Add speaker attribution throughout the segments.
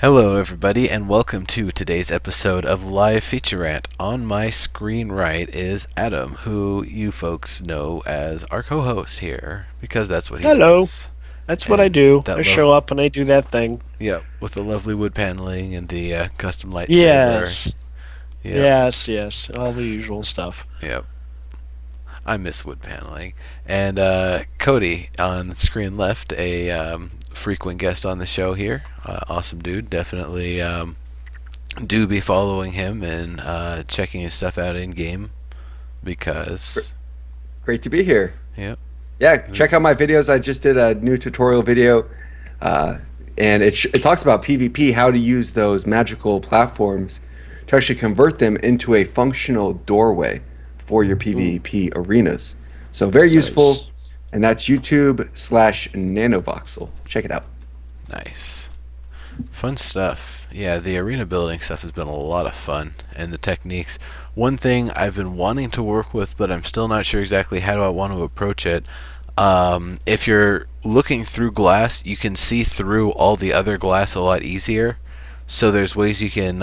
Speaker 1: Hello, everybody, and welcome to today's episode of Live Feature Rant. On my screen right is Adam, who you folks know as our co-host here, because that's what he
Speaker 2: Hello.
Speaker 1: does.
Speaker 2: That's what I
Speaker 1: And
Speaker 2: do. I
Speaker 1: that
Speaker 2: show
Speaker 1: love,
Speaker 2: up and I do that thing.
Speaker 1: yeah, with the lovely wood paneling and the custom lightsaber.
Speaker 2: Yes.
Speaker 1: Yep,
Speaker 2: Yes. All the usual stuff.
Speaker 1: yep. I miss wood paneling. And Kodi on screen left, a frequent guest on the show here. Awesome dude, definitely. Do be following him and checking his stuff out in game because
Speaker 3: Great to be here.
Speaker 1: yeah.
Speaker 3: Yeah, check out my videos. I just did a new tutorial video, uh, and it talks about PvP, how to use those magical platforms to actually convert them into a functional doorway for your PvP arenas. So very useful,
Speaker 2: Nice.
Speaker 3: and that's YouTube/nanovoxel. Check it out.
Speaker 1: Nice, fun stuff. Yeah, the arena building stuff has been a lot of fun, and the techniques. One thing I've been wanting to work with, but I'm still not sure exactly how do I want to approach it. If you're looking through glass, you can see through all the other glass a lot easier. So there's ways you can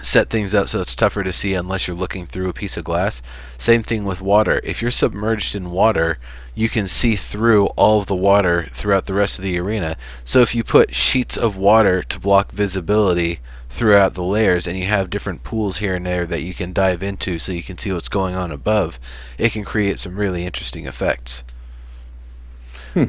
Speaker 1: set things up so it's tougher to see unless you're looking through a piece of glass. Same thing with water. If you're submerged in water, you can see through all of the water throughout the rest of the arena. So if you put sheets of water to block visibility throughout the layers and you have different pools here and there that you can dive into so you can see what's going on above, it can create some really interesting effects.
Speaker 3: Hmm.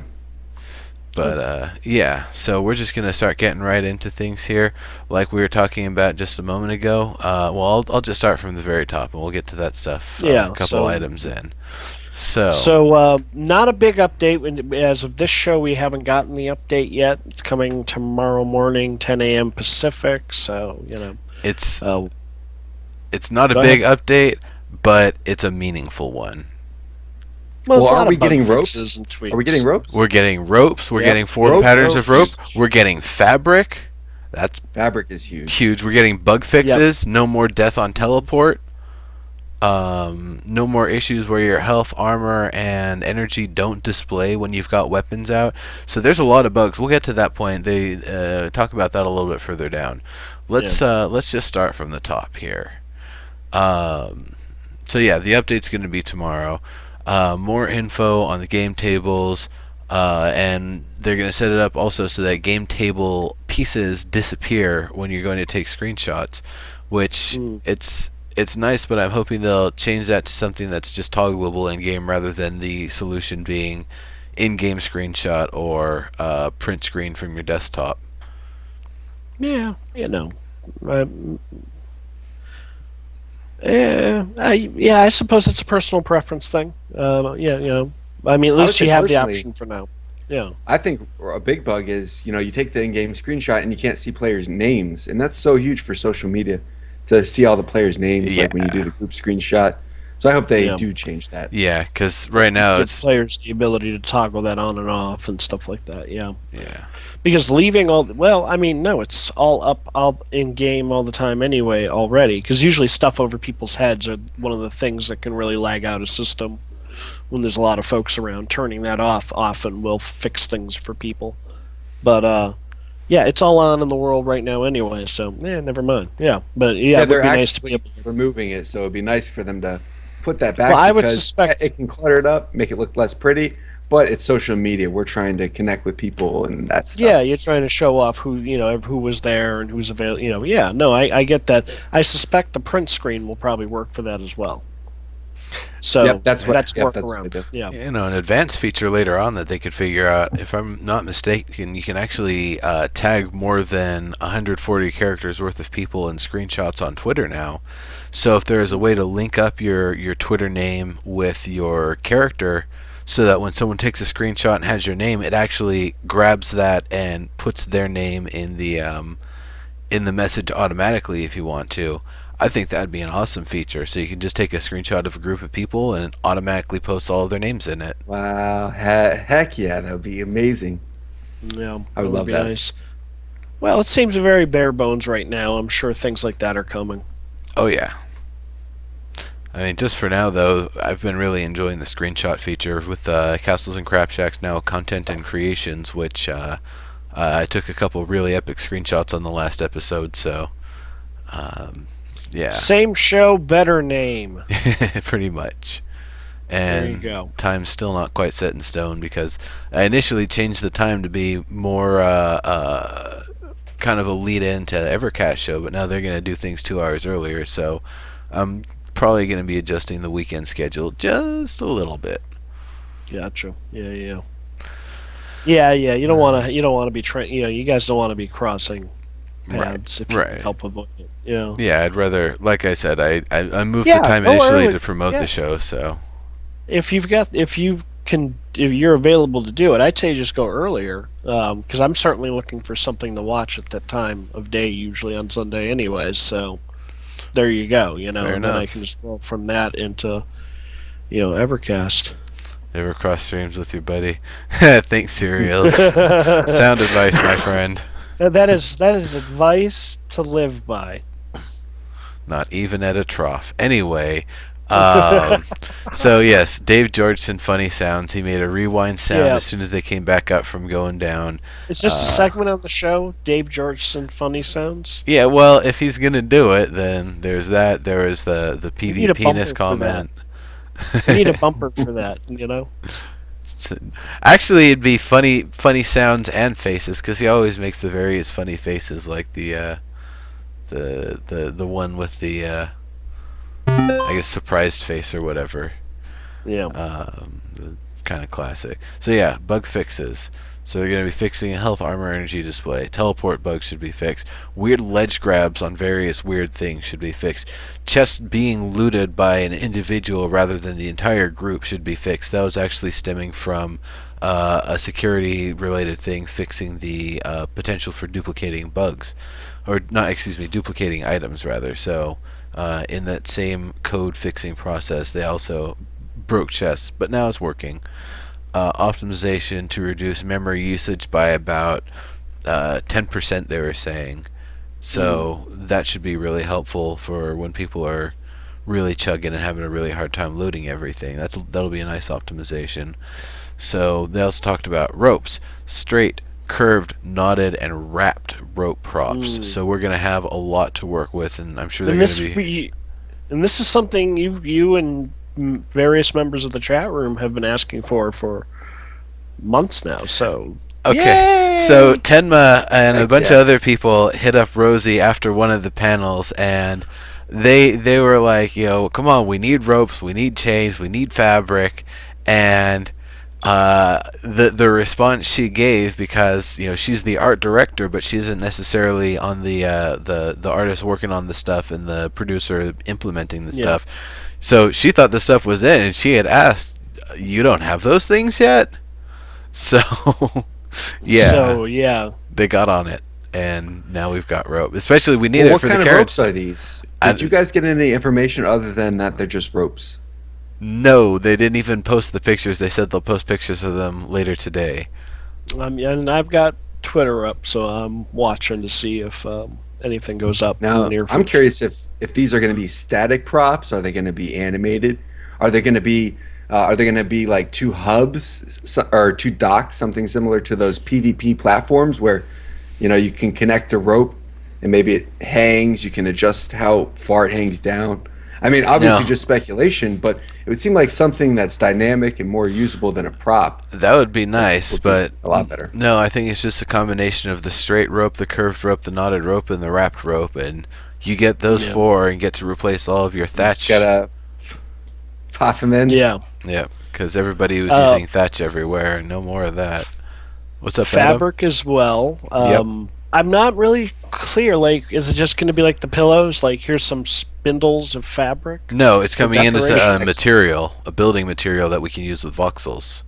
Speaker 1: But yeah, so we're just gonna start getting right into things here, like we were talking about just a moment ago. I'll just start from the very top, and we'll get to that stuff a
Speaker 2: Yeah.
Speaker 1: couple items in. So
Speaker 2: Not a big update. As of this show, we haven't gotten the update yet. It's coming tomorrow morning, 10 a.m. Pacific. So
Speaker 1: it's
Speaker 2: uh,
Speaker 1: it's not a
Speaker 2: go
Speaker 1: big
Speaker 2: ahead.
Speaker 1: update, but it's a meaningful one.
Speaker 2: Well,
Speaker 3: Well,
Speaker 2: it's a
Speaker 3: are
Speaker 2: lot
Speaker 3: we
Speaker 2: of bug
Speaker 3: getting
Speaker 2: fixes
Speaker 3: ropes?
Speaker 2: and
Speaker 3: Are we
Speaker 2: tweaks.
Speaker 3: getting ropes?
Speaker 1: We're getting ropes. We're
Speaker 3: Yep.
Speaker 1: getting four
Speaker 3: Ropes,
Speaker 1: patterns of rope.
Speaker 3: ropes.
Speaker 1: We're getting fabric. That's
Speaker 3: Fabric is huge.
Speaker 1: huge. We're getting bug
Speaker 2: Yep.
Speaker 1: fixes. No more death on teleport. No more issues where your health, armor, and energy don't display when you've got weapons out. So there's a lot of bugs. We'll get to that point. They talk about that a little bit further down. Let's just start from the top here. So yeah, the update's going to be tomorrow. More info on the game tables, and they're going to set it up also so that game table pieces disappear when you're going to take screenshots, which
Speaker 2: Mm.
Speaker 1: it's nice, but I'm hoping they'll change that to something that's just toggleable in game rather than the solution being in-game screenshot or print screen from your desktop.
Speaker 2: Yeah. Uh, I suppose it's a personal preference thing. Yeah. I mean, at
Speaker 3: I would
Speaker 2: least
Speaker 3: say
Speaker 2: you have the
Speaker 3: personally,
Speaker 2: option for now. Yeah.
Speaker 3: I think a big bug is, you take the in-game screenshot and you can't see players' names, and that's so huge for social media to see all the players' names,
Speaker 1: Yeah,
Speaker 3: like when you do the group screenshot. So I hope they
Speaker 2: Yeah.
Speaker 3: do change that.
Speaker 1: yeah, because right now
Speaker 2: Give
Speaker 1: it's
Speaker 2: players the ability to toggle that on and off and stuff like that. Yeah,
Speaker 1: yeah.
Speaker 2: because leaving all well, I mean, no, it's all up, all in game all the time anyway already. Because usually stuff over people's heads are one of the things that can really lag out a system when there's a lot of folks around. Turning that off often will fix things for people. But yeah, it's all on in the world right now anyway. So never mind. Yeah, but yeah,
Speaker 3: Yeah,
Speaker 2: it would
Speaker 3: they're
Speaker 2: be nice to be
Speaker 3: actually
Speaker 2: able.
Speaker 3: removing it, so it'd be nice for them to put that
Speaker 2: Well,
Speaker 3: back
Speaker 2: I would
Speaker 3: because
Speaker 2: suspect.
Speaker 3: it can clutter it up, make it look less pretty. But it's social media. We're trying to connect with people and that
Speaker 2: Yeah,
Speaker 3: stuff.
Speaker 2: you're trying to show off who was there and who's available. Yeah, no, I get that. I suspect the print screen will probably work for that as well. So
Speaker 3: Yep, that's what.
Speaker 2: that's
Speaker 3: Yep, that's what I
Speaker 2: workaround.
Speaker 3: do.
Speaker 2: Yeah,
Speaker 1: An advanced feature later on that they could figure out, if I'm not mistaken, you can actually tag more than 140 characters worth of people in screenshots on Twitter now. So if there is a way to link up your Twitter name with your character, so that when someone takes a screenshot and has your name, it actually grabs that and puts their name in the message automatically if you want to. I think that'd be an awesome feature. So you can just take a screenshot of a group of people and automatically post all of their names in it.
Speaker 3: Wow, heck yeah, that would be amazing.
Speaker 2: yeah,
Speaker 3: I
Speaker 2: that
Speaker 3: would
Speaker 2: would
Speaker 3: love
Speaker 2: be
Speaker 3: that.
Speaker 2: nice. Well, it seems very bare bones right now. I'm sure things like that are coming.
Speaker 1: Oh yeah. I mean, just for now though, I've been really enjoying the screenshot feature with Castles and Crap Shacks now content and creations, which I took a couple really epic screenshots on the last episode, so yeah,
Speaker 2: Same show, better name.
Speaker 1: pretty much.
Speaker 2: There you
Speaker 1: And
Speaker 2: go.
Speaker 1: time's still not quite set in stone because I initially changed the time to be more kind of a lead in to Evercast show, but now they're going to do things 2 hours earlier, so I'm probably going to be adjusting the weekend schedule just a little bit.
Speaker 2: Gotcha. Yeah. You don't want to. You don't want to be you guys don't want to be crossing paths if you can
Speaker 1: Right.
Speaker 2: help avoid it. Yeah.
Speaker 1: Yeah, I'd rather, like I said, I moved
Speaker 2: Yeah,
Speaker 1: the time
Speaker 2: go
Speaker 1: initially
Speaker 2: early.
Speaker 1: to promote
Speaker 2: Yeah.
Speaker 1: the show, so
Speaker 2: If you're available to do it, I'd say just go earlier. Because I'm certainly looking for something to watch at that time of day, usually on Sunday, anyways. So there you go.
Speaker 1: Fair
Speaker 2: and then I
Speaker 1: enough.
Speaker 2: can just roll from that into Evercast.
Speaker 1: ever cross streams with your buddy. Thanks, cereals. Sound advice, my friend.
Speaker 2: That is advice to live by.
Speaker 1: Not even at a trough. Anyway, so yes, Dave Georgeson funny sounds. He made a rewind sound
Speaker 2: Yeah.
Speaker 1: as soon as they came back up from going down.
Speaker 2: Is this a segment on the show? Dave Georgeson funny sounds.
Speaker 1: Yeah, well, if he's gonna do it, then there's that. There was the
Speaker 2: need a
Speaker 1: PV
Speaker 2: bumper
Speaker 1: penis
Speaker 2: for
Speaker 1: comment.
Speaker 2: We need a bumper for that.
Speaker 1: Actually, it'd be funny sounds and faces because he always makes the various funny faces, like the one with the I guess surprised face or whatever.
Speaker 2: Yeah.
Speaker 1: Kind of classic. So yeah, bug fixes. So they're going to be fixing health armor energy display. Teleport bugs should be fixed. Weird ledge grabs on various weird things should be fixed. Chests being looted by an individual rather than the entire group should be fixed. That was actually stemming from a security related thing fixing the potential for duplicating bugs. Or not, excuse me, duplicating items rather. So in that same code fixing process, they also broke chests, but now it's working. Optimization to reduce memory usage by about 10%, they were saying. So that should be really helpful for when people are really chugging and having a really hard time loading everything. That'll be a nice optimization. So they also talked about ropes, straight, curved, knotted, and wrapped rope props. So we're gonna have a lot to work with, and I'm sure they're
Speaker 2: And
Speaker 1: gonna be.
Speaker 2: and this is something you and various members of the chat room have been asking for months now. So
Speaker 1: Okay,
Speaker 2: yay!
Speaker 1: so Tenma and a
Speaker 3: Heck
Speaker 1: bunch
Speaker 3: yeah.
Speaker 1: of other people hit up Rosie after one of the panels, and they were like, come on, we need ropes, we need chains, we need fabric, and the response she gave, because she's the art director, but she isn't necessarily on the artist working on the stuff and the producer implementing the stuff. So she thought the stuff was in, and she had asked, "You don't have those things yet?" So. Yeah,
Speaker 2: So yeah.
Speaker 1: they got on it, and now we've got rope. Especially, we need
Speaker 3: Well,
Speaker 1: it
Speaker 3: what
Speaker 1: for
Speaker 3: kind
Speaker 1: the
Speaker 3: of
Speaker 1: carrots.
Speaker 3: ropes are these?
Speaker 1: I-
Speaker 3: Did you guys get any information other than that they're just ropes?
Speaker 1: No, they didn't even post the pictures. They said they'll post pictures of them later today.
Speaker 2: And I've got Twitter up, so I'm watching to see if anything goes up. in
Speaker 3: Now,
Speaker 2: the near
Speaker 3: I'm
Speaker 2: future.
Speaker 3: curious if these are going to be static props. Are they going to be animated? Are they going to be like two hubs or two docks, something similar to those PvP platforms where you can connect a rope and maybe it hangs. You can adjust how far it hangs down. I mean, obviously
Speaker 1: No.
Speaker 3: just speculation, but it would seem like something that's dynamic and more usable than a prop.
Speaker 1: That would be nice,
Speaker 3: Would be
Speaker 1: but
Speaker 3: a lot better.
Speaker 1: no, I think it's just a combination of the straight rope, the curved rope, the knotted rope, and the wrapped rope, and you get those
Speaker 2: Yeah.
Speaker 1: four and get to replace all of your thatch.
Speaker 3: Just gotta pop them in.
Speaker 2: Yeah.
Speaker 1: Yeah, because everybody was
Speaker 2: Uh,
Speaker 1: using thatch everywhere. No more of that. What's up, Adam?
Speaker 2: Fabric as well.
Speaker 1: Yep.
Speaker 2: I'm not really clear. Like, is it just going to be like the pillows? Like, here's some spindles of fabric.
Speaker 1: No, it's coming in as a
Speaker 3: decoration.
Speaker 1: material, a building material that we can use with voxels.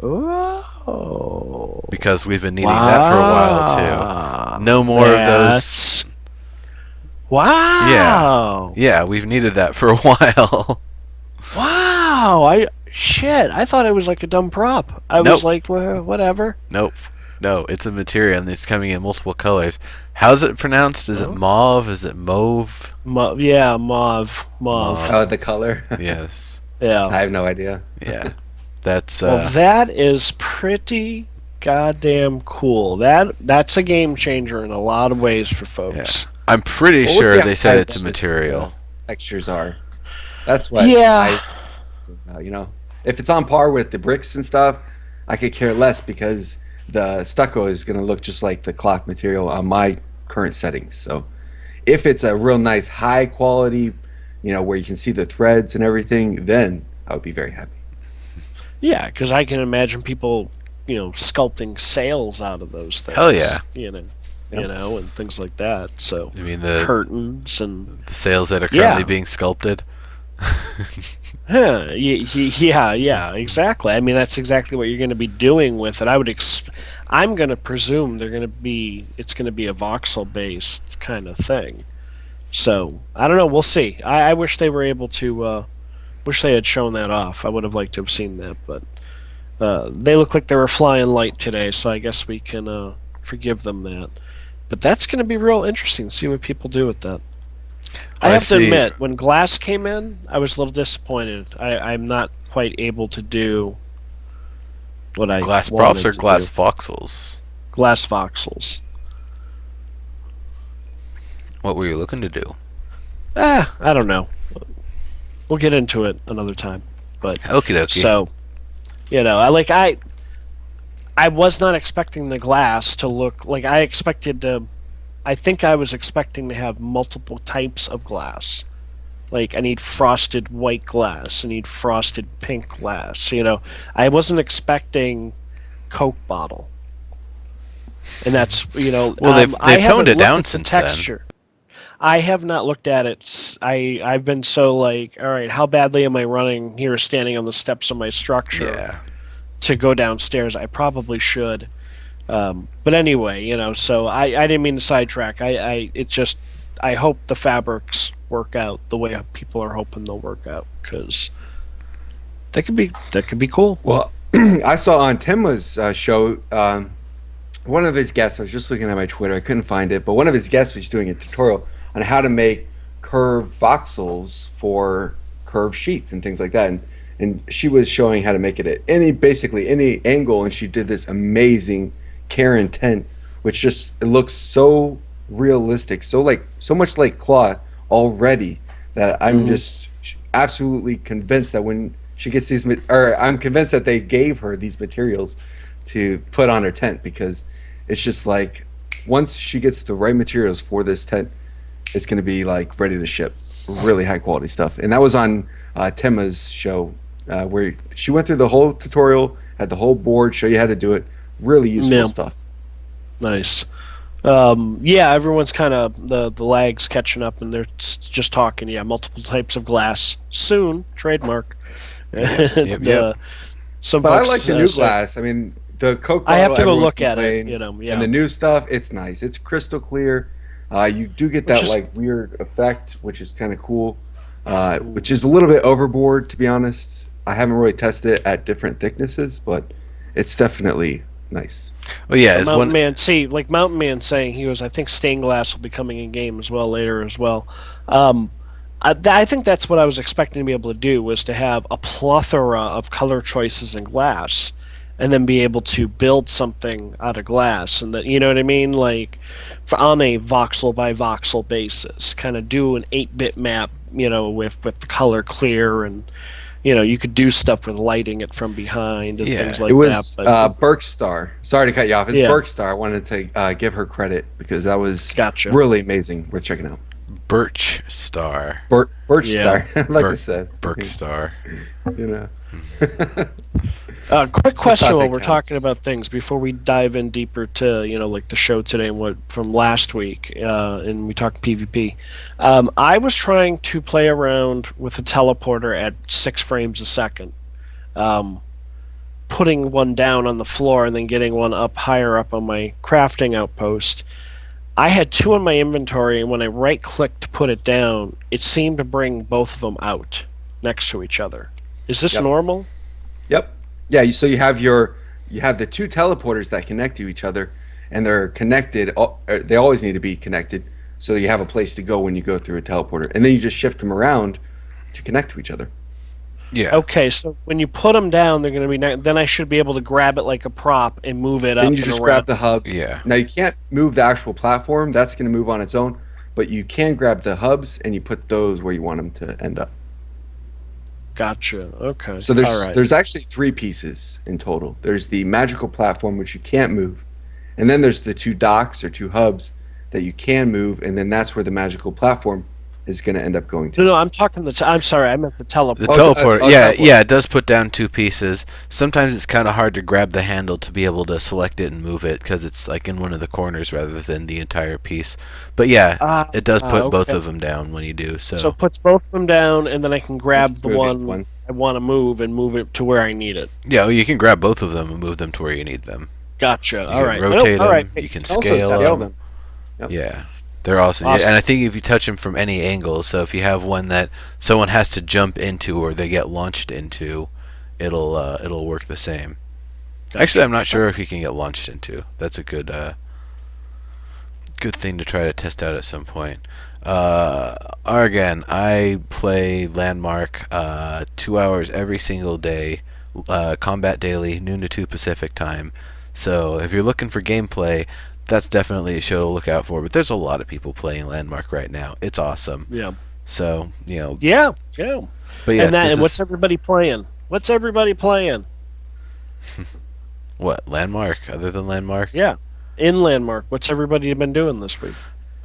Speaker 2: Oh.
Speaker 1: Because we've been needing that for a while too. No more of those.
Speaker 2: Wow.
Speaker 1: Yeah, we've needed that for a while.
Speaker 2: Wow. I thought it was like a dumb prop. I
Speaker 1: Nope.
Speaker 2: was like, well, whatever.
Speaker 1: Nope. No, it's a material and it's coming in multiple colors. How's it pronounced? Is it mauve? Is it mauve?
Speaker 2: Yeah, mauve.
Speaker 3: Oh, the color.
Speaker 1: Yes.
Speaker 3: I
Speaker 2: Yeah.
Speaker 3: have no idea.
Speaker 1: Yeah. That's
Speaker 2: Well, that is pretty goddamn cool. That's a game changer in a lot of ways for
Speaker 1: Yeah.
Speaker 2: folks.
Speaker 1: I'm pretty
Speaker 3: Well, we'll
Speaker 1: sure
Speaker 3: see
Speaker 1: they
Speaker 3: how
Speaker 1: said it's a
Speaker 3: realistic
Speaker 1: material.
Speaker 3: the textures are. That's what
Speaker 2: Yeah.
Speaker 3: I, if it's on par with the bricks and stuff, I could care less because the stucco is going to look just like the cloth material on my current settings. So if it's a real nice high quality, where you can see the threads and everything, then I would be very happy.
Speaker 2: Yeah, because I can imagine people, sculpting sails out of those things.
Speaker 1: Hell yeah.
Speaker 3: Yep.
Speaker 2: And things like that. So
Speaker 1: I mean
Speaker 2: curtains and
Speaker 1: the sails that are currently
Speaker 2: Yeah.
Speaker 1: being sculpted.
Speaker 2: yeah, exactly. I mean, that's exactly what you're going to be doing with it. I'm going to presume it's going to be a voxel based kind of thing. So I don't know. We'll see. I wish they were able to. Wish they had shown that off. I would have liked to have seen that, but they look like they were flying light today, so I guess we can forgive them that. But that's going to be real interesting to see what people do with that. I have to admit, when glass came in, I was a little disappointed. I'm not quite able to do what I
Speaker 1: Glass
Speaker 2: wanted
Speaker 1: props or
Speaker 2: to
Speaker 1: glass
Speaker 2: do.
Speaker 1: voxels?
Speaker 2: Glass voxels.
Speaker 1: What were you looking to do?
Speaker 2: I don't know. We'll get into it another time. But
Speaker 1: Okie dokie.
Speaker 2: so, I was not expecting the glass to look like I expected to. I think I was expecting to have multiple types of glass. Like I need frosted white glass, I need frosted pink glass. I wasn't expecting Coke bottle, and that's
Speaker 1: Well, they've
Speaker 2: I haven't
Speaker 1: toned it
Speaker 2: looked
Speaker 1: down
Speaker 2: at the
Speaker 1: since then.
Speaker 2: texture. I have not looked at it. I've been so like, all right, how badly am I running here, standing on the steps of my structure
Speaker 1: Yeah.
Speaker 2: to go downstairs? I probably should. But anyway, so I didn't mean to sidetrack. It's just I hope the fabrics work out the way people are hoping they'll work out because that could be cool.
Speaker 3: Well, I saw on Timma's show, one of his guests, I was just looking at my Twitter, I couldn't find it, but one of his guests was doing a tutorial on how to make curved voxels for curved sheets and things like that. And she was showing how to make it at basically any angle, and she did this amazing care intent, which just it looks so realistic, so much like cloth already, that I'm just absolutely convinced that when she gets I'm convinced that they gave her these materials to put on her tent, because it's just like once she gets the right materials for this tent, it's going to be like ready to ship. Really high quality stuff. And that was on Temma's show, where she went through the whole tutorial, had the whole board, show you how to do it. Really useful stuff.
Speaker 2: Nice. Everyone's kind of the lags catching up, and they're just talking. Yeah, multiple types of glass soon. Trademark.
Speaker 1: Yep.
Speaker 3: But I like the new glass. I mean, the Coke bottle,
Speaker 2: I have to go
Speaker 3: everyone's
Speaker 2: look at it.
Speaker 3: complaining, and the new stuff, it's nice. It's crystal clear. You do get that weird effect, which is kind of cool. Which is a little bit overboard, to be honest. I haven't really tested it at different thicknesses, but it's definitely nice.
Speaker 1: Well, yeah,
Speaker 2: Mountain Man saying he was. I think stained glass will be coming in game as well later as well. I think that's what I was expecting to be able to do, was to have a plethora of color choices in glass, and then be able to build something out of glass, and that, you know what I mean, like on a voxel by voxel basis, kind of do an 8-bit map, with the color clear, and you could do stuff with lighting it from behind and things like that.
Speaker 3: It was
Speaker 2: But
Speaker 3: Berkstar. Sorry to cut you off. It's
Speaker 2: Yeah.
Speaker 3: Berkstar. I wanted to give her credit because that was
Speaker 2: Gotcha.
Speaker 3: really amazing. Worth checking out.
Speaker 1: Birch Star.
Speaker 3: Berkstar, like I said.
Speaker 1: Birch Star.
Speaker 2: Quick question while
Speaker 3: that
Speaker 2: we're
Speaker 3: counts.
Speaker 2: talking about things before we dive in deeper to like the show today and what from last week, and we talk PvP. I was trying to play around with a teleporter at 6 frames a second, putting one down on the floor and then getting one up higher up on my crafting outpost. I had 2 in my inventory, and when I right-clicked to put it down, it seemed to bring both of them out next to each other. Is this normal?
Speaker 3: Yep. Yeah. So you have the 2 teleporters that connect to each other, and they're connected. They always need to be connected, so you have a place to go when you go through a teleporter, and then you just shift them around to connect to each other.
Speaker 1: Yeah.
Speaker 2: Okay, so when you put them down, they're going to be. Then I should be able to grab it like a prop and move it
Speaker 3: Then
Speaker 2: up
Speaker 3: you
Speaker 2: and
Speaker 3: just
Speaker 2: around.
Speaker 3: grab the hubs.
Speaker 1: Yeah.
Speaker 3: Now you can't move the actual platform; that's going to move on its own. But you can grab the hubs and you put those where you want them to end up.
Speaker 2: Gotcha. Okay.
Speaker 3: So
Speaker 2: All
Speaker 3: there's
Speaker 2: right.
Speaker 3: there's actually three pieces in total. There's the magical platform which you can't move, and then there's the two docks or two hubs that you can move, and then that's where the magical platform is going to end up going
Speaker 2: No,
Speaker 3: to.
Speaker 2: no, I'm talking I'm sorry, I meant the
Speaker 1: The
Speaker 2: teleport.
Speaker 1: teleporter, yeah,
Speaker 3: Teleport.
Speaker 1: yeah, it does put down two pieces. Sometimes it's kind of hard to grab the handle to be able to select it and move it because it's like in one of the corners rather than the entire piece. But yeah, it does put both
Speaker 2: Okay.
Speaker 1: of them down when you do.
Speaker 2: So
Speaker 1: So
Speaker 2: it puts both of them down, and then I can
Speaker 3: And
Speaker 2: grab
Speaker 3: just
Speaker 2: the
Speaker 3: move the other
Speaker 2: one
Speaker 3: one.
Speaker 2: I want to move and move it to where I need it.
Speaker 1: yeah, well, you can grab both of them and move them to where you need them.
Speaker 2: Gotcha.
Speaker 1: You
Speaker 2: All
Speaker 1: can
Speaker 2: right. Nope.
Speaker 1: rotate
Speaker 2: All right.
Speaker 1: them. You can
Speaker 3: Also
Speaker 1: scale
Speaker 3: scale
Speaker 1: them.
Speaker 3: them. Yep.
Speaker 1: Yeah, they're awesome. Yeah, and
Speaker 2: Awesome.
Speaker 1: I think if you touch them from any angle, so if you have one that someone has to jump into or they get launched into, it'll work the same. Actually,
Speaker 2: Gotcha.
Speaker 1: I'm not sure if you can get launched into. That's a good thing to try to test out at some point. Again, I play Landmark 2 hours every single day, combat daily, noon to 2 Pacific time. So if you're looking for gameplay, that's definitely a show to look out for. But there's a lot of people playing Landmark right now. It's awesome.
Speaker 2: Yeah.
Speaker 1: So
Speaker 2: Yeah. Yeah.
Speaker 1: but yeah, this
Speaker 2: And what's
Speaker 1: is
Speaker 2: everybody playing? What's everybody playing?
Speaker 1: what Landmark other than Landmark.
Speaker 2: Yeah. In Landmark, what's everybody been doing this week?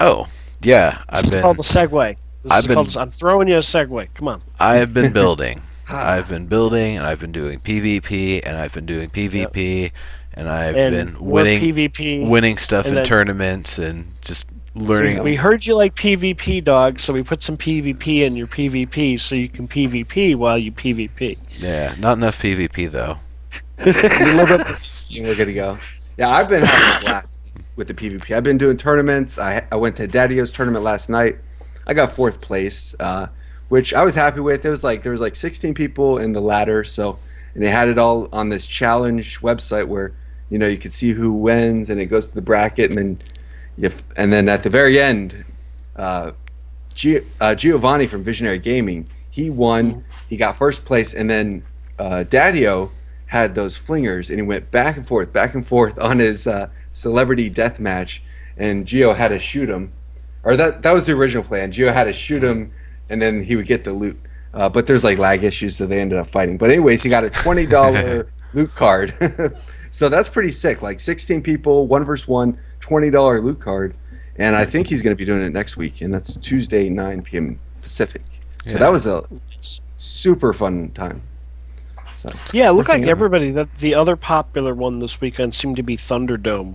Speaker 1: Oh yeah,
Speaker 2: This is called the segue. This
Speaker 1: I've
Speaker 2: is
Speaker 1: been
Speaker 2: called. I'm throwing you a segue. Come on.
Speaker 1: I've been building.
Speaker 3: Ah,
Speaker 1: And I've been doing PvP, and I've been doing
Speaker 2: Yep.
Speaker 1: PvP, and I've
Speaker 2: And
Speaker 1: been
Speaker 2: more PvP.
Speaker 1: winning stuff
Speaker 2: And
Speaker 1: in
Speaker 2: then
Speaker 1: tournaments and just
Speaker 2: we
Speaker 1: learning.
Speaker 2: heard you like PvP, dog. So we put some PvP in your PvP, so you can PvP while you PvP.
Speaker 1: Yeah, not enough PvP though.
Speaker 3: a little bit, and we're good to go. Yeah, I've been having a blast with the PvP. I've been doing tournaments. I went to Daddy-O's tournament last night. I got fourth place, which I was happy with. There was like 16 people in the ladder, so and they had it all on this challenge website where you could see who wins, and it goes to the bracket, and then at the very end, uh, Giovanni from Visionary Gaming, he won. He got first place, and then Daddy-O had those flingers, and he went back and forth on his celebrity death match, and Gio had to shoot him, or that was the original plan. Gio had to shoot him, and then he would get the loot. But there's like lag issues, so they ended up fighting. But anyways, he got a $20 loot card, so that's pretty sick. Like 16 people, one versus one, $20 loot card, and I think he's going to be doing it next week, and that's Tuesday 9 p.m. Pacific. So
Speaker 1: Yeah.
Speaker 3: that was a super fun time. So
Speaker 2: Yeah, it looked like
Speaker 3: working on-
Speaker 2: everybody. That the other popular one this weekend seemed to be Thunderdome.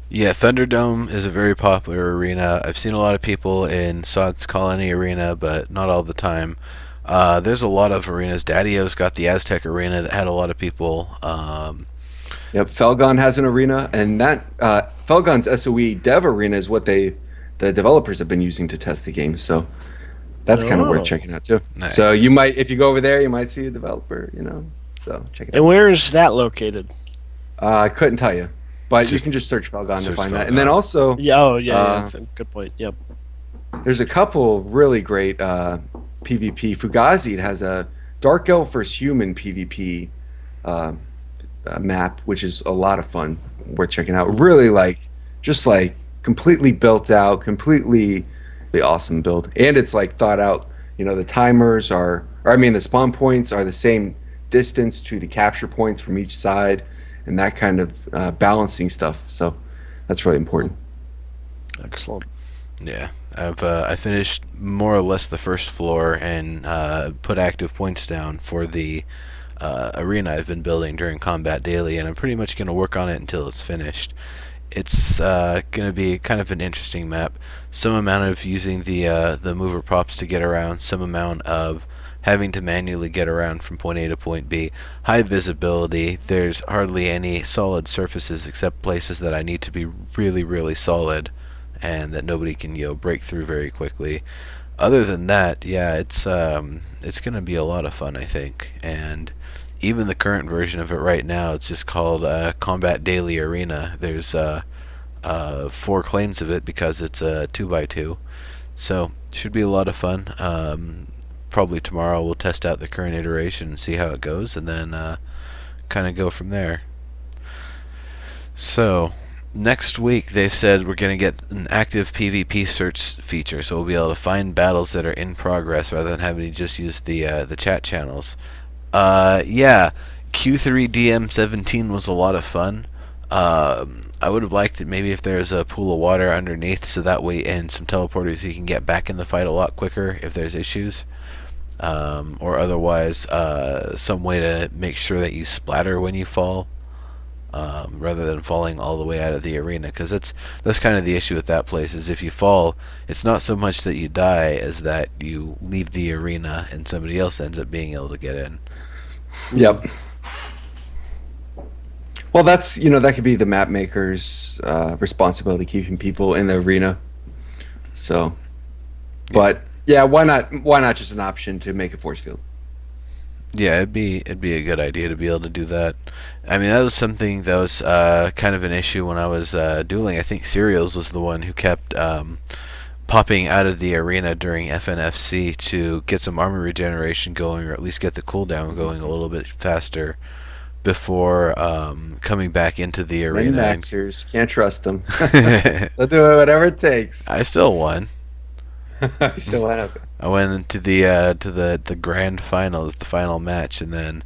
Speaker 1: Yeah, Thunderdome is a very popular arena. I've seen a lot of people in Sog's Colony Arena, but not all the time. There's a lot of arenas. Daddy-O's got the Aztec Arena that had a lot of people.
Speaker 3: Yep, Felgon has an arena, and that Felgon's SOE Dev Arena is what the developers have been using to test the game. So that's kind of
Speaker 2: Oh.
Speaker 3: worth checking out too.
Speaker 1: Nice.
Speaker 3: So you might, if you go over there, you might see a developer. So check it
Speaker 2: And
Speaker 3: out.
Speaker 2: where is that located?
Speaker 3: I couldn't tell you, but you
Speaker 1: Just
Speaker 3: can just search Felgon to
Speaker 1: search
Speaker 3: find that. And then
Speaker 1: Felgon.
Speaker 3: also,
Speaker 2: Yeah. Oh, yeah.
Speaker 3: Uh,
Speaker 2: Good point. Yep.
Speaker 3: there's a couple of really great PvP. Fugazi has a Dark Elf versus Human PvP map, which is a lot of fun. Worth checking out. Really just completely built out, completely the awesome build, and it's like thought out. The timers the spawn points are the same distance to the capture points from each side, and that kind of balancing stuff. So that's really important.
Speaker 2: Excellent.
Speaker 1: Yeah, I finished more or less the first floor and put active points down for the arena I've been building during Combat Daily, and I'm pretty much going to work on it until it's finished. It's going to be kind of an interesting map. Some amount of using the mover props to get around, some amount of having to manually get around from point A to point B. High visibility. There's hardly any solid surfaces except places that I need to be really, really solid and that nobody can break through very quickly. Other than that, yeah, it's going to be a lot of fun, I think. And even the current version of it right now, it's just called Combat Daily Arena. There's 4 claims of it because it's a 2x2. So should be a lot of fun. probably tomorrow we'll test out the current iteration and see how it goes, and then kind of go from there. So, next week they've said we're going to get an active PvP search feature, so we'll be able to find battles that are in progress rather than having to just use the chat channels. Yeah, Q3 DM17 was a lot of fun. I would have liked it maybe if there's a pool of water underneath, so that way, and some teleporters, you can get back in the fight a lot quicker if there's issues. Or otherwise, some way to make sure that you splatter when you fall, rather than falling all the way out of the arena, because that's kind of the issue with that place. Is if you fall, it's not so much that you die as that you leave the arena and somebody else ends up being able to get in.
Speaker 3: Yep. Well, that's that could be the map maker's responsibility, keeping people in the arena. So, but yeah, why not? Why not just an option to make a force field?
Speaker 1: Yeah, it'd be a good idea to be able to do that. I mean, that was something that was kind of an issue when I was dueling. I think Serials was the one who kept popping out of the arena during FNFC to get some armor regeneration going, or at least get the cooldown going a little bit faster before coming back into the arena.
Speaker 3: Min-maxers, can't trust them. They'll do whatever it takes.
Speaker 1: I still won.
Speaker 3: I still have it.
Speaker 1: I went into the grand finals, the final match, and then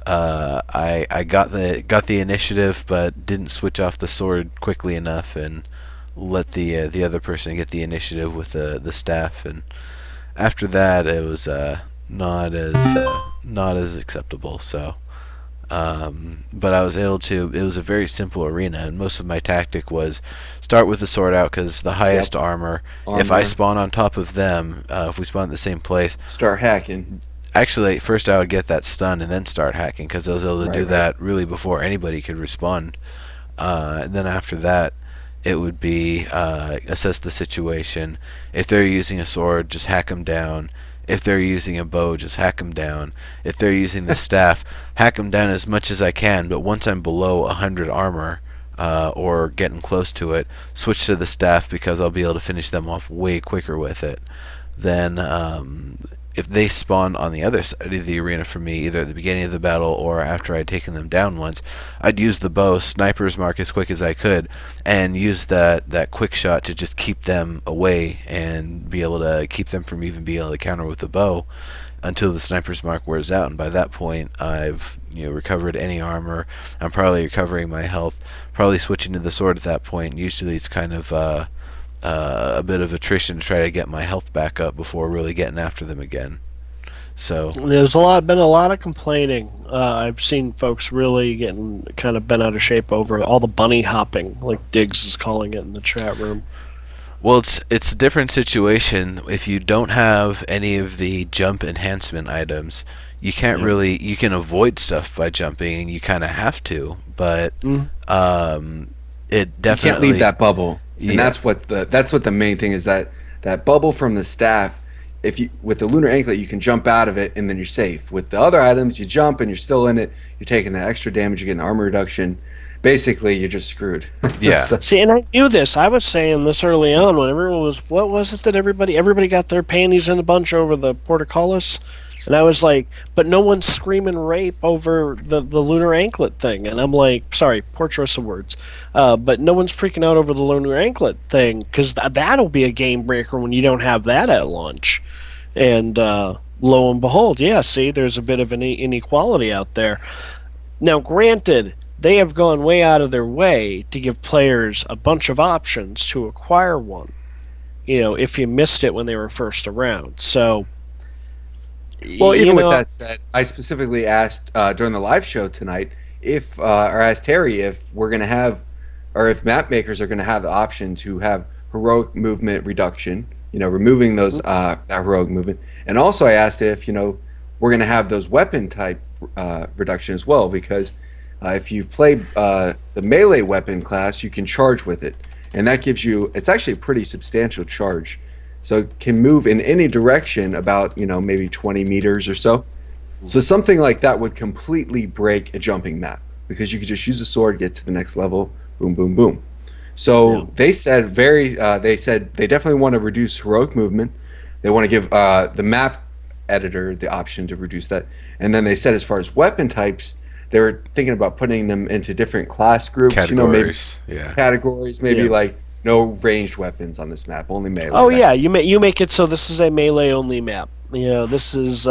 Speaker 1: I got the initiative, but didn't switch off the sword quickly enough and let the other person get the initiative with the staff. And after that, it was not as acceptable. So. But I was able to. It was a very simple arena, and most of my tactic was start with the sword out because the highest armor. If I spawn on top of them, if we spawn in the same place,
Speaker 3: start hacking.
Speaker 1: Actually, first I would get that stun and then start hacking because I was able to do that really before anybody could respond. And then after that, it would be assess the situation. If they're using a sword, just hack them down. If they're using a bow, just hack them down. If they're using the staff, hack them down as much as I can. But once I'm below 100 armor, or getting close to it, switch to the staff because I'll be able to finish them off way quicker with it. Then, if they spawn on the other side of the arena from me, either at the beginning of the battle or after I'd taken them down once, I'd use the bow, sniper's mark as quick as I could, and use that quick shot to just keep them away and be able to keep them from even being able to counter with the bow until the sniper's mark wears out. And by that point, I've recovered any armor. I'm probably recovering my health, probably switching to the sword at that point. Usually it's kind of a bit of attrition to try to get my health back up before really getting after them again. So
Speaker 2: there's been a lot of complaining. I've seen folks really getting kind of bent out of shape over all the bunny hopping, like Diggs is calling it in the chat room.
Speaker 1: Well, it's a different situation. If you don't have any of the jump enhancement items, you can't really. You can avoid stuff by jumping, and you kind of have to. But it definitely
Speaker 3: you can't leave that bubble. And that's what the main thing is, that bubble from the staff. If you with the lunar anklet, you can jump out of it and then you're safe. With the other items, you jump and you're still in it. You're taking that extra damage. You're getting the armor reduction. Basically, you're just screwed.
Speaker 1: Yeah.
Speaker 2: See, and I knew this. I was saying this early on when everyone was. What was it that everybody got their panties in a bunch over the portcullis? And I was like, but no one's screaming rape over the lunar anklet thing. And I'm like, sorry, poor choice of words. But no one's freaking out over the lunar anklet thing because that'll be a game breaker when you don't have that at launch. And lo and behold, yeah, see, there's a bit of an inequality out there. Now, granted, they have gone way out of their way to give players a bunch of options to acquire one. If you missed it when they were first around. So.
Speaker 3: Well, even with that said, I specifically asked during the live show tonight or asked Terry if we're going to have, or if map makers are going to have the option to have heroic movement reduction, removing those that heroic movement, and also I asked if we're going to have those weapon type reduction as well, because if you've played the melee weapon class, you can charge with it, and that gives you, it's actually a pretty substantial charge. So it can move in any direction about, maybe 20 meters or so. So something like that would completely break a jumping map because you could just use a sword, get to the next level, boom, boom, boom. So they said they definitely want to reduce heroic movement. They want to give the map editor the option to reduce that. And then they said as far as weapon types, they were thinking about putting them into different class groups. You know, maybe
Speaker 1: Categories. Yeah.
Speaker 3: categories, maybe
Speaker 2: Yeah.
Speaker 3: like no ranged weapons on this map, only melee.
Speaker 2: Oh yeah, you make it so this is a melee only map. You know, this is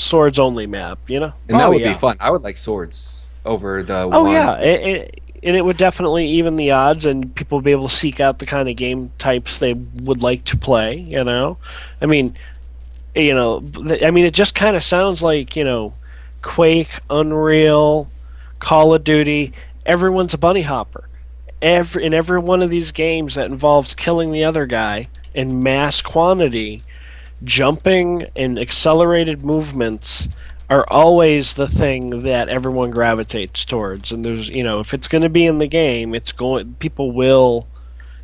Speaker 2: swords only map. You know.
Speaker 3: And that
Speaker 2: Oh
Speaker 3: would be
Speaker 2: yeah.
Speaker 3: fun. I would like swords over the
Speaker 2: Oh yeah.
Speaker 3: wands.
Speaker 2: And it would definitely even the odds, and people would be able to seek out the kind of game types they would like to play. You know, I mean, it just kind of sounds like Quake, Unreal, Call of Duty. Everyone's a bunny hopper. In every one of these games that involves killing the other guy in mass quantity, jumping and accelerated movements are always the thing that everyone gravitates towards. And there's, if it's going to be in the game, people will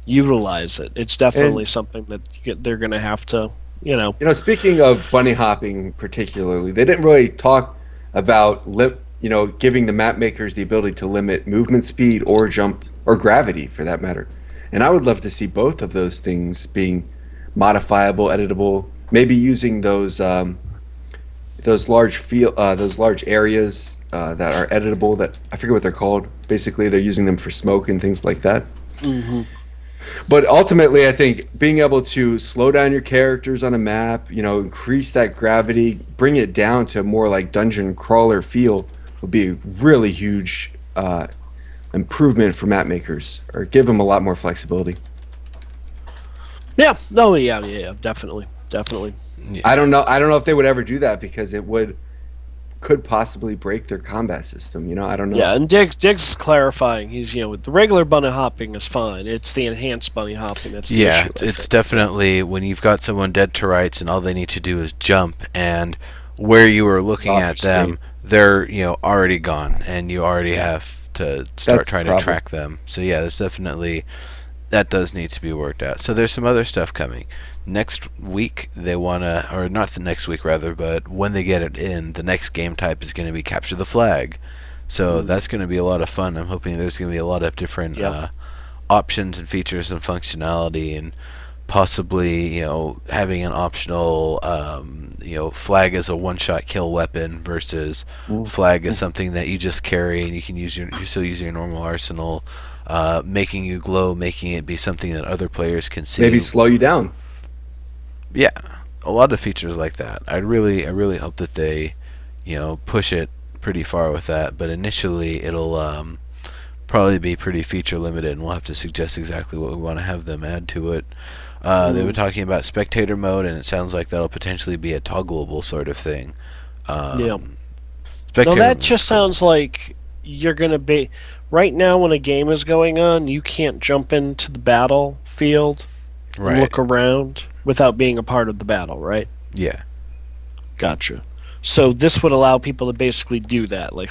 Speaker 2: utilize it. It's definitely
Speaker 3: And
Speaker 2: something that they're going to have to, you know.
Speaker 3: speaking of bunny hopping particularly, they didn't really talk about giving the map makers the ability to limit movement speed or jump or gravity for that matter. And I would love to see both of those things being modifiable, editable, maybe using those large areas that are editable. That I forget what they're called. Basically, they're using them for smoke and things like that.
Speaker 2: Mm-hmm.
Speaker 3: But ultimately, I think being able to slow down your characters on a map, increase that gravity, bring it down to more like dungeon crawler feel would be a really huge improvement for map makers, or give them a lot more flexibility.
Speaker 2: Yeah. No. Yeah. Definitely. Definitely.
Speaker 3: I don't know. I don't know if they would ever do that because could possibly break their combat system. I don't know.
Speaker 2: Yeah, and Diggs is clarifying. He's with the regular bunny hopping is fine. It's the enhanced bunny hopping that's the
Speaker 1: Yeah,
Speaker 2: issue. I
Speaker 1: it's
Speaker 2: think.
Speaker 1: definitely when you've got someone dead to rights and all they need to do is jump, and where you were looking
Speaker 3: Off
Speaker 1: at
Speaker 3: your
Speaker 1: them,
Speaker 3: screen.
Speaker 1: they're already gone, and you already have to start
Speaker 3: That's the
Speaker 1: trying to
Speaker 3: problem.
Speaker 1: track them. So yeah, there's definitely that does need to be worked out. So there's some other stuff coming. Next week they wanna, or not the next week rather, but when they get it in, the next game type is going to be capture the flag. So that's going to be a lot of fun. I'm hoping there's going to be a lot of different
Speaker 2: Yep.
Speaker 1: options and features and functionality, and possibly having an optional flag as a one-shot kill weapon versus flag as something that you just carry and you can use you're still using your normal arsenal, making you glow, making it be something that other players can see.
Speaker 3: Maybe slow you down.
Speaker 1: Yeah, a lot of features like that. I really hope that they push it pretty far with that, but initially it'll probably be pretty feature limited, and we'll have to suggest exactly what we want to have them add to it. They were talking about spectator mode, and it sounds like that'll potentially be a toggleable sort of thing.
Speaker 2: Yeah.
Speaker 1: Um,
Speaker 2: No,
Speaker 1: spectator,
Speaker 2: that just sounds like you're gonna be right now when a game is going on. You can't jump into the battlefield and
Speaker 1: right?
Speaker 2: look around without being a part of the battle, right?
Speaker 1: Yeah,
Speaker 2: Gotcha. So this would allow people to basically do that, like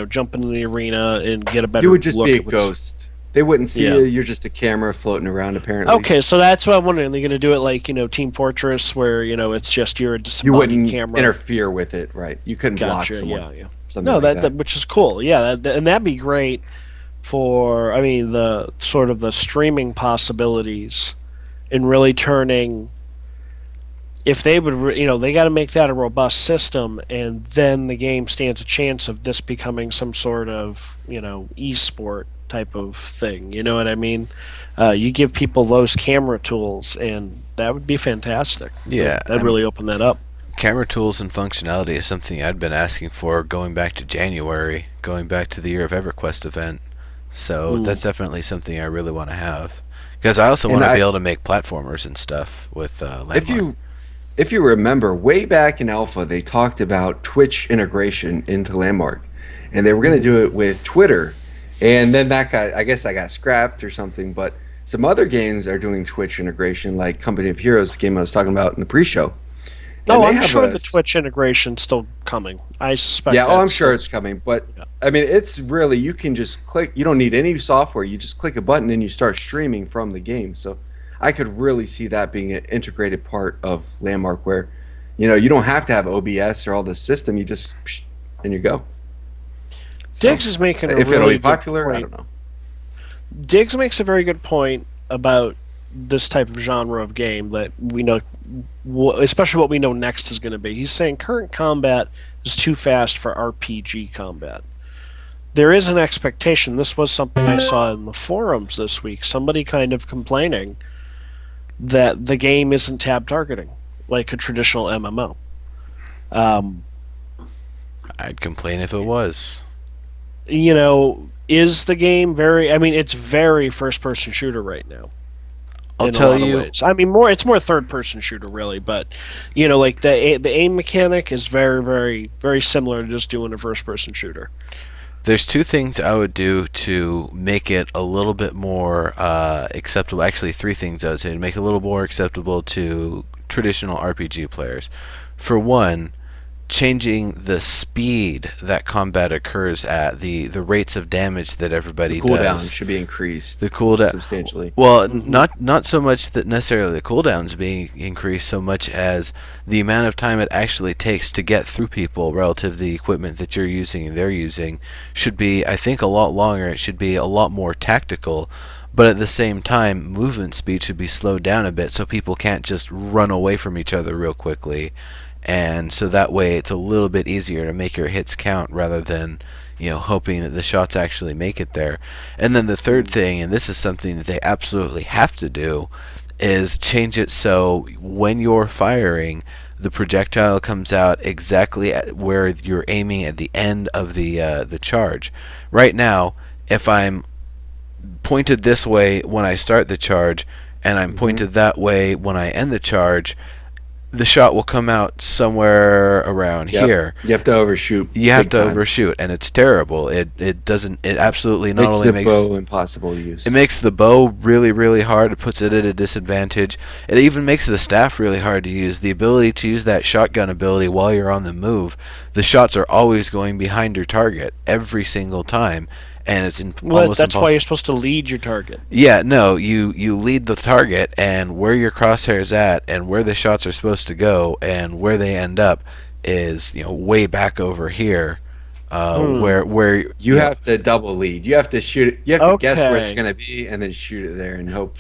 Speaker 2: jump into the arena and get a better
Speaker 3: You would just
Speaker 2: look
Speaker 3: be a
Speaker 2: at what's-
Speaker 3: ghost. They wouldn't see
Speaker 2: Yeah.
Speaker 3: you. You're just a camera floating around, apparently.
Speaker 2: Okay, so that's what I'm wondering. Are they going to do it like Team Fortress, where it's just you're a
Speaker 3: You
Speaker 2: disembodied
Speaker 3: wouldn't
Speaker 2: camera?
Speaker 3: interfere with it, right? You couldn't block
Speaker 2: Gotcha.
Speaker 3: someone.
Speaker 2: Yeah, yeah.
Speaker 3: Something
Speaker 2: No,
Speaker 3: like that.
Speaker 2: which is cool. Yeah, and that'd be great for the sort of the streaming possibilities, and really turning. If they would, they got to make that a robust system, and then the game stands a chance of this becoming some sort of esport type of thing. You know what I mean? You give people those camera tools, and that would be fantastic.
Speaker 1: yeah.
Speaker 2: That'd really open that up.
Speaker 1: Camera tools and functionality is something I'd been asking for going back to January, going back to the Year of EverQuest event. So that's definitely something I really want to have, because I also want to be able to make platformers and stuff with Landmark.
Speaker 3: If you remember, way back in Alpha, they talked about Twitch integration into Landmark, and they were going to do it with Twitter, and then I guess I got scrapped or something. But some other games are doing Twitch integration, like Company of Heroes, the game I was talking about in the pre-show.
Speaker 2: No,
Speaker 3: And they
Speaker 2: I'm
Speaker 3: have
Speaker 2: sure
Speaker 3: a-
Speaker 2: the Twitch integration's still coming. I suspect.
Speaker 3: Yeah, I'm
Speaker 2: that's
Speaker 3: sure
Speaker 2: still-
Speaker 3: it's coming, but I mean, it's really, you can just click. You don't need any software. You just click a button and you start streaming from the game. So I could really see that being an integrated part of Landmark, where you don't have to have OBS or all this system. You just and you go. So,
Speaker 2: Diggs is making a
Speaker 3: if
Speaker 2: really
Speaker 3: it'll be
Speaker 2: good
Speaker 3: popular, I
Speaker 2: point.
Speaker 3: don't know.
Speaker 2: Diggs makes a very good point about this type of genre of game that we know, especially what we know next is going to be. He's saying current combat is too fast for RPG combat. There is an expectation. This was something I saw in the forums this week. Somebody kind of complaining that the game isn't tab targeting like a traditional MMO. Um,
Speaker 1: I'd complain if it was.
Speaker 2: Is the game very? I mean, it's very first-person shooter right now
Speaker 1: I'll
Speaker 2: in a
Speaker 1: tell
Speaker 2: lot of
Speaker 1: you,
Speaker 2: ways. I mean, it's more third-person shooter really, but like the aim mechanic is very, very, very similar to just doing a first-person shooter.
Speaker 1: there's two things I would do to make it a little bit more acceptable. Actually, three things I would say to make it a little more acceptable to traditional RPG players. For one, changing the speed that combat occurs at, the rates of damage that everybody
Speaker 3: Cooldown
Speaker 1: does.
Speaker 3: should be increased
Speaker 1: The cooldown
Speaker 3: substantially.
Speaker 1: Well, not so much that necessarily the cooldowns being increased, so much as the amount of time it actually takes to get through people relative to the equipment that you're using and they're using should be, I think, a lot longer. It should be a lot more tactical. But at the same time, movement speed should be slowed down a bit so people can't just run away from each other real quickly. And so that way it's a little bit easier to make your hits count rather than hoping that the shots actually make it there. And then the third thing, and this is something that they absolutely have to do, is change it so when you're firing, the projectile comes out exactly at where you're aiming at the end of the charge. Right now, if I'm pointed this way when I start the charge and I'm pointed that way when I end the charge, the shot will come out somewhere around here.
Speaker 3: You have to overshoot.
Speaker 1: You have
Speaker 3: big
Speaker 1: to
Speaker 3: time.
Speaker 1: overshoot, and it's terrible. It doesn't. It absolutely not
Speaker 3: Makes
Speaker 1: only
Speaker 3: the
Speaker 1: makes
Speaker 3: bow impossible to use.
Speaker 1: it makes the bow really, really hard. It puts it at a disadvantage. It even makes the staff really hard to use. The ability to use that shotgun ability while you're on the move, the shots are always going behind your target every single time, and it's
Speaker 2: Well,
Speaker 1: almost
Speaker 2: that's why
Speaker 1: impossible.
Speaker 2: you're supposed to lead your target.
Speaker 1: Yeah, no, you lead the target, and where your crosshair's at and where the shots are supposed to go and where they end up is way back over here, where
Speaker 3: You have to double lead. You have to shoot it. You have to guess where it's
Speaker 2: Okay.
Speaker 3: going to be and then shoot it there and hope.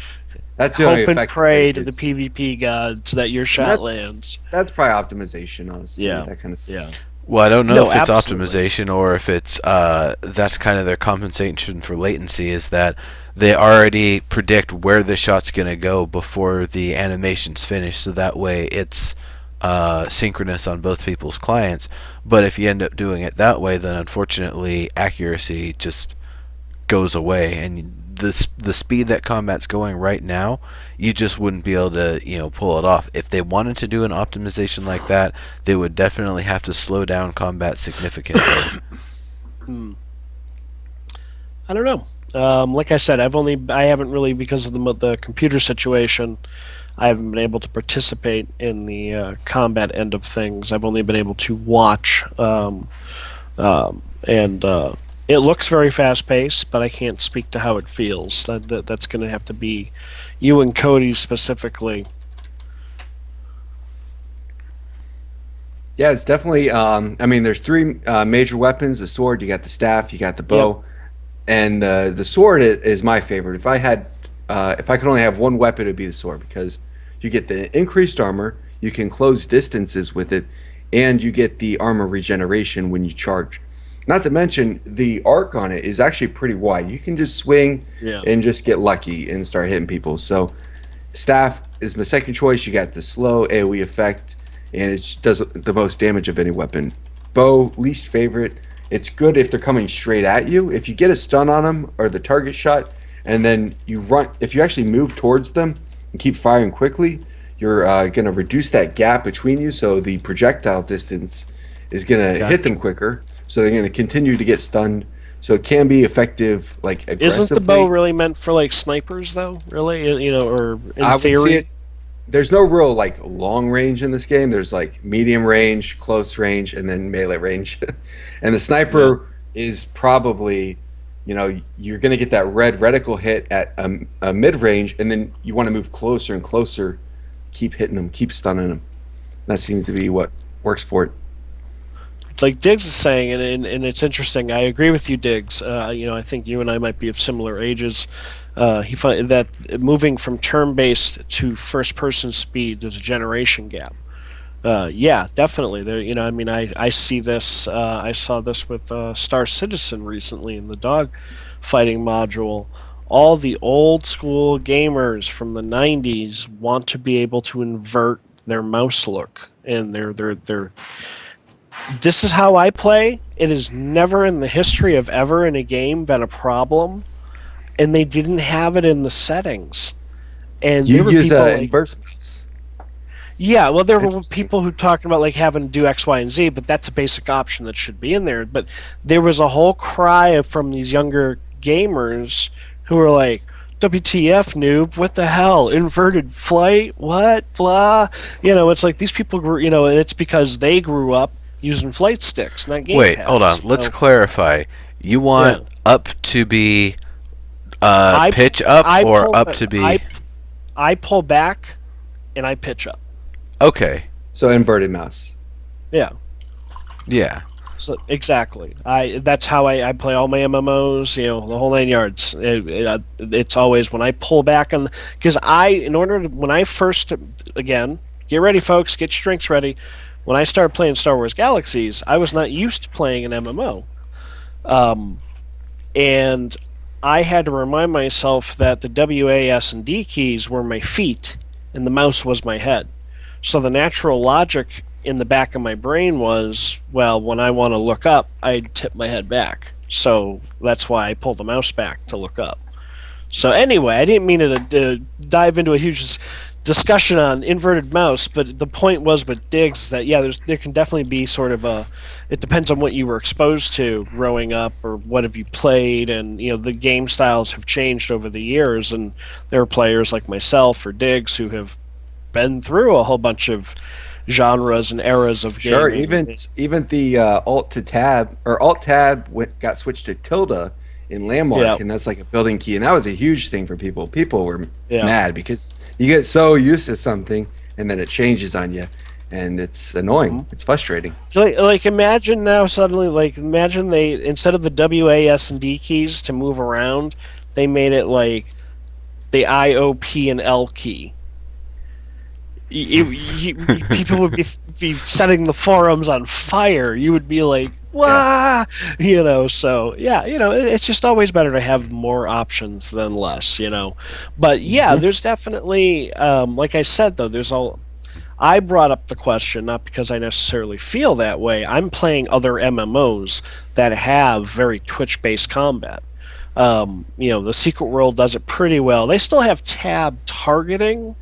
Speaker 3: That's the only
Speaker 2: Hope and
Speaker 3: effective way
Speaker 2: pray
Speaker 3: to
Speaker 2: to the
Speaker 3: use.
Speaker 2: PvP gods that your shot
Speaker 3: That's
Speaker 2: lands.
Speaker 3: that's probably optimization, honestly.
Speaker 2: Yeah.
Speaker 3: That kind of thing.
Speaker 2: Yeah.
Speaker 1: well, I don't know
Speaker 2: No,
Speaker 1: if it's
Speaker 2: absolutely.
Speaker 1: optimization or if it's that's kind of their compensation for latency, is that they already predict where the shot's gonna go before the animation's finished, so that way it's synchronous on both people's clients. But if you end up doing it that way, then unfortunately accuracy just goes away, and the speed that combat's going right now, you just wouldn't be able to pull it off. If they wanted to do an optimization like that, they would definitely have to slow down combat significantly.
Speaker 2: I don't know. Like I said, I haven't really, because of the computer situation, I haven't been able to participate in the combat end of things. I've only been able to watch, and it looks very fast paced, but I can't speak to how it feels. That's going to have to be you and Kodi specifically.
Speaker 3: Yeah, it's definitely. I mean, there's three major weapons: the sword, you got the staff, you got the bow, and the sword is my favorite. If I could only have one weapon, it'd be the sword because you get the increased armor, you can close distances with it, and you get the armor regeneration when you charge. Not to mention the arc on it is actually pretty wide. You can just swing
Speaker 2: Yeah.
Speaker 3: and just get lucky and start hitting people. So staff is my second choice. You got the slow AoE effect, and it does the most damage of any weapon. Bow, least favorite. It's good if they're coming straight at you. If you get a stun on them or the target shot, and then you run, if you actually move towards them and keep firing quickly, you're going to reduce that gap between you, so the projectile distance is going to hit them quicker. So they're going to continue to get stunned. So it can be effective, like aggressively.
Speaker 2: Isn't the bow really meant for like snipers, though? Really, or in
Speaker 3: I would
Speaker 2: theory?
Speaker 3: see it. There's no real like long range in this game. There's like medium range, close range, and then melee range. And the sniper is probably, you're going to get that red reticle hit at a mid range, and then you want to move closer and closer, keep hitting them, keep stunning them. That seems to be what works for it.
Speaker 2: Like Diggs is saying, and it's interesting. I agree with you, Diggs. I think you and I might be of similar ages. He found that moving from turn-based to first-person speed, there's a generation gap. Yeah, definitely. There, I mean, I see this. I saw this with Star Citizen recently in the dog fighting module. All the old school gamers from the '90s want to be able to invert their mouse look and their. This is how I play. It has never in the history of ever in a game been a problem, and they didn't have it in the settings. And
Speaker 3: You
Speaker 2: there were
Speaker 3: use
Speaker 2: people
Speaker 3: a
Speaker 2: like,
Speaker 3: inverse mouse.
Speaker 2: yeah, well, there were
Speaker 3: Interesting.
Speaker 2: people who talked about like having to do X, Y, and Z, but that's a basic option that should be in there. But there was a whole cry from these younger gamers who were like, "WTF, noob? What the hell? Inverted flight? What? Blah." It's like these people grew, and it's because they grew up using flight sticks, not
Speaker 1: Wait, hold on.
Speaker 2: gamepads.
Speaker 1: Let's clarify. You
Speaker 2: Yeah.
Speaker 1: want up to be
Speaker 2: I
Speaker 1: pitch up
Speaker 2: I
Speaker 1: or
Speaker 2: pull
Speaker 1: up to be?
Speaker 2: I pull back and I pitch up.
Speaker 1: Okay.
Speaker 3: So inverted mouse.
Speaker 2: Yeah.
Speaker 1: Yeah.
Speaker 2: So exactly, that's how I play all my MMOs. The whole 9 yards. It's always when I pull back on because when I first again get ready, folks, get your drinks ready. When I started playing Star Wars Galaxies, I was not used to playing an MMO, and I had to remind myself that the W, A, S, and D keys were my feet, and the mouse was my head. So the natural logic in the back of my brain was, well, when I want to look up, I tip my head back. So that's why I pull the mouse back to look up. So anyway, I didn't mean to dive into a huge discussion on inverted mouse, but the point was with Diggs that yeah, there can definitely be sort of a. It depends on what you were exposed to growing up, or what have you played, and the game styles have changed over the years, and there are players like myself or Diggs who have been through a whole bunch of genres and eras of
Speaker 3: Sure,
Speaker 2: gaming.
Speaker 3: even the Alt to Tab or Alt Tab got switched to tilde in
Speaker 2: Yeah,
Speaker 3: Landmark, and that's like a building key, and that was a huge thing for people. People were
Speaker 2: yeah.
Speaker 3: mad because you get so used to something, and then it changes on you, and it's annoying.
Speaker 2: Mhm.
Speaker 3: It's frustrating.
Speaker 2: Like imagine now suddenly, like imagine they instead of the W, A, S, and D keys to move around, they made it like the I, O, P, and L key. People would be setting the forums on fire. You would be like,
Speaker 3: Yeah.
Speaker 2: "Wah!" So yeah, it's just always better to have more options than less. But yeah,
Speaker 3: Mhm.
Speaker 2: there's definitely, like I said though, there's all. I brought up the question not because I necessarily feel that way. I'm playing other MMOs that have very Twitch-based combat. The Secret World does it pretty well. They still have tab targeting,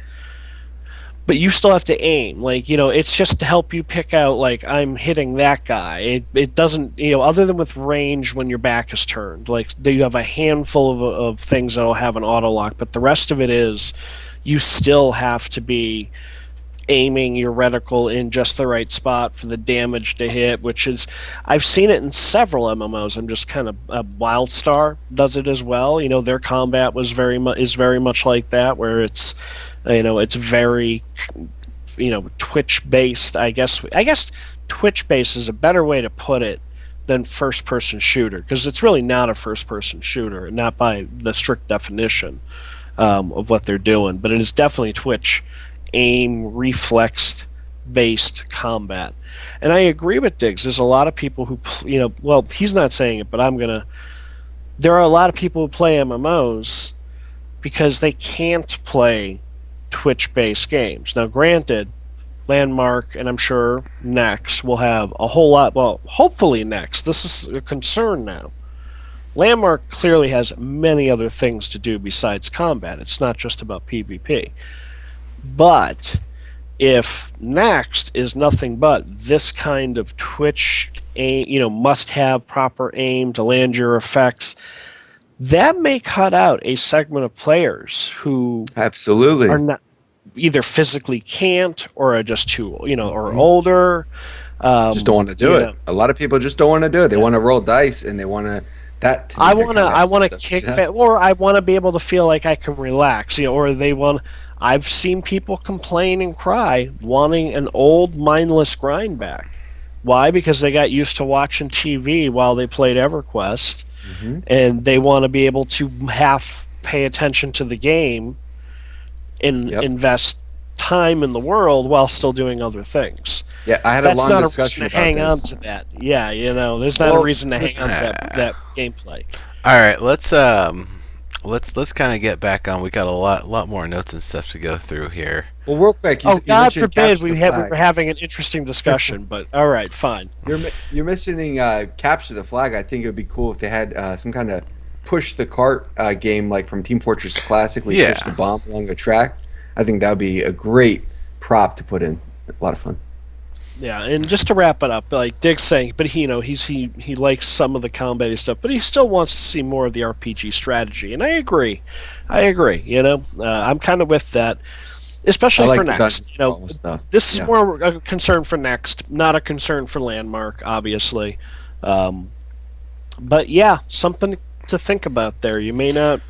Speaker 2: but you still have to aim. Like, it's just to help you pick out, like, I'm hitting that guy. It doesn't, other than with range when your back is turned. Like, you have a handful of things that'll have an auto lock, but the rest of it is you still have to be aiming your reticle in just the right spot for the damage to hit, which is I've seen it in several MMOs. I'm just kind of WildStar does it as well. Their combat is very much like that, where it's very Twitch based. I guess Twitch based is a better way to put it than first person shooter, because it's really not a first person shooter, not by the strict definition of what they're doing, but it is definitely Twitch aim reflex based combat. And I agree with Diggs. There's a lot of people who, well, he's not saying it, but I'm gonna. There are a lot of people who play MMOs because they can't play Twitch based games. Now, granted, Landmark and I'm sure Next will have a whole lot. Well, hopefully Next. This is a concern now. Landmark clearly has many other things to do besides combat. It's not just about PvP. But if Next is nothing but this kind of Twitch aim, must have proper aim to land your effects, that may cut out a segment of players who are
Speaker 3: Absolutely.
Speaker 2: not either physically can't or are just too, or
Speaker 3: Mhm.
Speaker 2: older.
Speaker 3: Just don't want to do it. A lot of people just don't want to do it. They want to roll dice, and they want that to be
Speaker 2: I
Speaker 3: their
Speaker 2: wanna
Speaker 3: combat
Speaker 2: I wanna
Speaker 3: system.
Speaker 2: kick
Speaker 3: Yeah.
Speaker 2: back, or I wanna be able to feel like I can relax, or they want. I've seen people complain and cry wanting an old mindless grind back. Why? Because they got used to watching TV while they played EverQuest,
Speaker 3: Mhm.
Speaker 2: and they want to be able to half pay attention to the game and
Speaker 3: Yep.
Speaker 2: invest time in the world while still doing other things.
Speaker 3: Yeah, I had a
Speaker 2: That's
Speaker 3: long
Speaker 2: not a reason
Speaker 3: discussion
Speaker 2: to
Speaker 3: about
Speaker 2: hang on
Speaker 3: this.
Speaker 2: to that. Yeah, there's not a
Speaker 3: Well,
Speaker 2: reason to hang on to that gameplay.
Speaker 1: All right, let's kind of get back on. We got a lot more notes and stuff to go through here.
Speaker 3: well, real quick,
Speaker 2: Oh,
Speaker 3: you
Speaker 2: God
Speaker 3: mentioned
Speaker 2: forbid
Speaker 3: capture
Speaker 2: we
Speaker 3: the
Speaker 2: we
Speaker 3: flag.
Speaker 2: were having an interesting discussion, but all right, fine.
Speaker 3: You're mentioning capture the flag. I think it would be cool if they had some kind of push the cart game like from Team Fortress Classic, where you push the
Speaker 1: Yeah.
Speaker 3: bomb along a track. I think that would be a great prop to put in. A lot of fun.
Speaker 2: Yeah, and just to wrap it up, like Dick's saying, but he likes some of the combat stuff, but he still wants to see more of the RPG strategy, and I agree. I'm kind of with that,
Speaker 3: I
Speaker 2: especially
Speaker 3: like
Speaker 2: for
Speaker 3: the
Speaker 2: next.
Speaker 3: dungeon crawl stuff.
Speaker 2: This is
Speaker 3: Yeah.
Speaker 2: more a concern for next, not a concern for Landmark, obviously. Um, but yeah, something to think about there. You may not,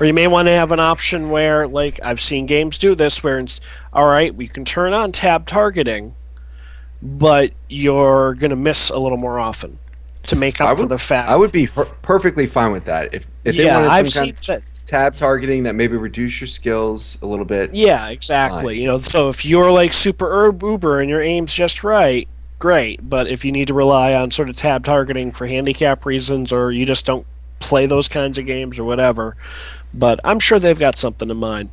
Speaker 2: or you may want to have an option where, like I've seen games do this, where it's all right, we can turn on tab targeting, but you're going to miss a little more often to make
Speaker 3: I
Speaker 2: up for
Speaker 3: would
Speaker 2: the fact.
Speaker 3: I would be perfectly fine with that if they
Speaker 2: Yeah,
Speaker 3: wanted
Speaker 2: I've
Speaker 3: some kind
Speaker 2: seen
Speaker 3: of
Speaker 2: that.
Speaker 3: tab targeting that maybe reduce your skills a little bit.
Speaker 2: Yeah,
Speaker 3: Fine.
Speaker 2: exactly. So if you're like super uber and your aim's just right, great. But if you need to rely on sort of tab targeting for handicap reasons, or you just don't play those kinds of games or whatever, but I'm sure they've got something in mind.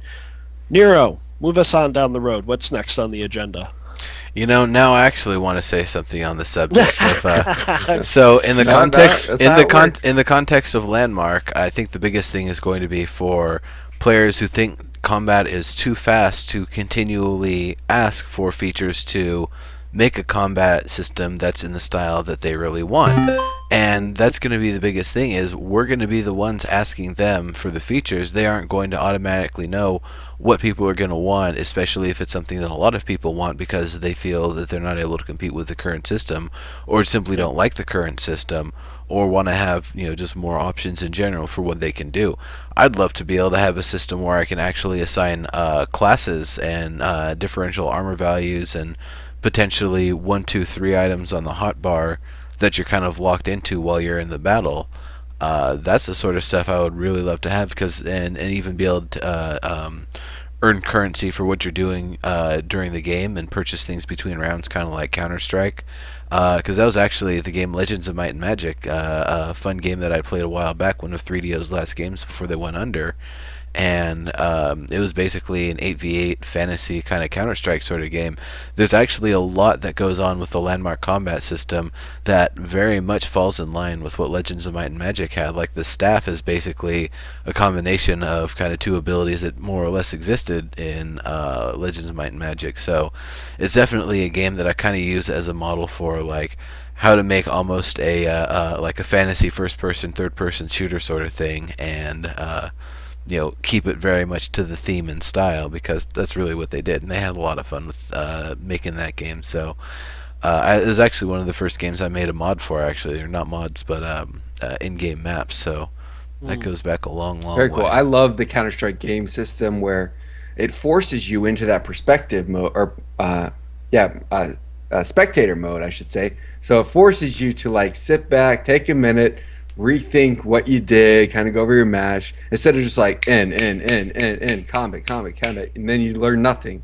Speaker 2: Nero, move us on down the road. What's next on the agenda?
Speaker 1: Now I actually want to say something on the subject of. So in the
Speaker 3: No,
Speaker 1: context
Speaker 3: that's how it works.
Speaker 1: in the context of Landmark, I think the biggest thing is going to be for players who think combat is too fast to continually ask for features to make a combat system that's in the style that they really want. And that's going to be the biggest thing is we're going to be the ones asking them for the features. They aren't going to automatically know what people are going to want, especially if it's something that a lot of people want because they feel that they're not able to compete with the current system or simply don't like the current system or want to have, just more options in general for what they can do. I'd love to be able to have a system where I can actually assign classes and differential armor values and potentially 1, 2, 3 items on the hotbar that you're kind of locked into while you're in the battle. That's the sort of stuff I would really love to have because and even be able to earn currency for what you're doing during the game and purchase things between rounds, kind of like Counter Strike. Because that was actually the game Legends of Might and Magic, a fun game that I played a while back, one of 3DO's last games before they went under. And it was basically an 8v8 fantasy kind of Counter-Strike sort of game. There's actually a lot that goes on with the Landmark combat system that very much falls in line with what Legends of Might and Magic had. Like the staff is basically a combination of kind of two abilities that more or less existed in Legends of Might and Magic. So it's definitely a game that I kind of use as a model for like how to make almost a like a fantasy first-person, third-person shooter sort of thing, and keep it very much to the theme and style because that's really what they did, and they had a lot of fun with making that game. So it was actually one of the first games I made a mod for. Actually, they're not mods, but in-game maps. So that goes back a long, long
Speaker 3: Very
Speaker 1: way.
Speaker 3: cool. I love the Counter Strike game system where it forces you into that perspective mode, or yeah, spectator mode, I should say. So it forces you to like sit back, take a minute, rethink what you did, kind of go over your match, instead of just like in, combat, and then you learn nothing.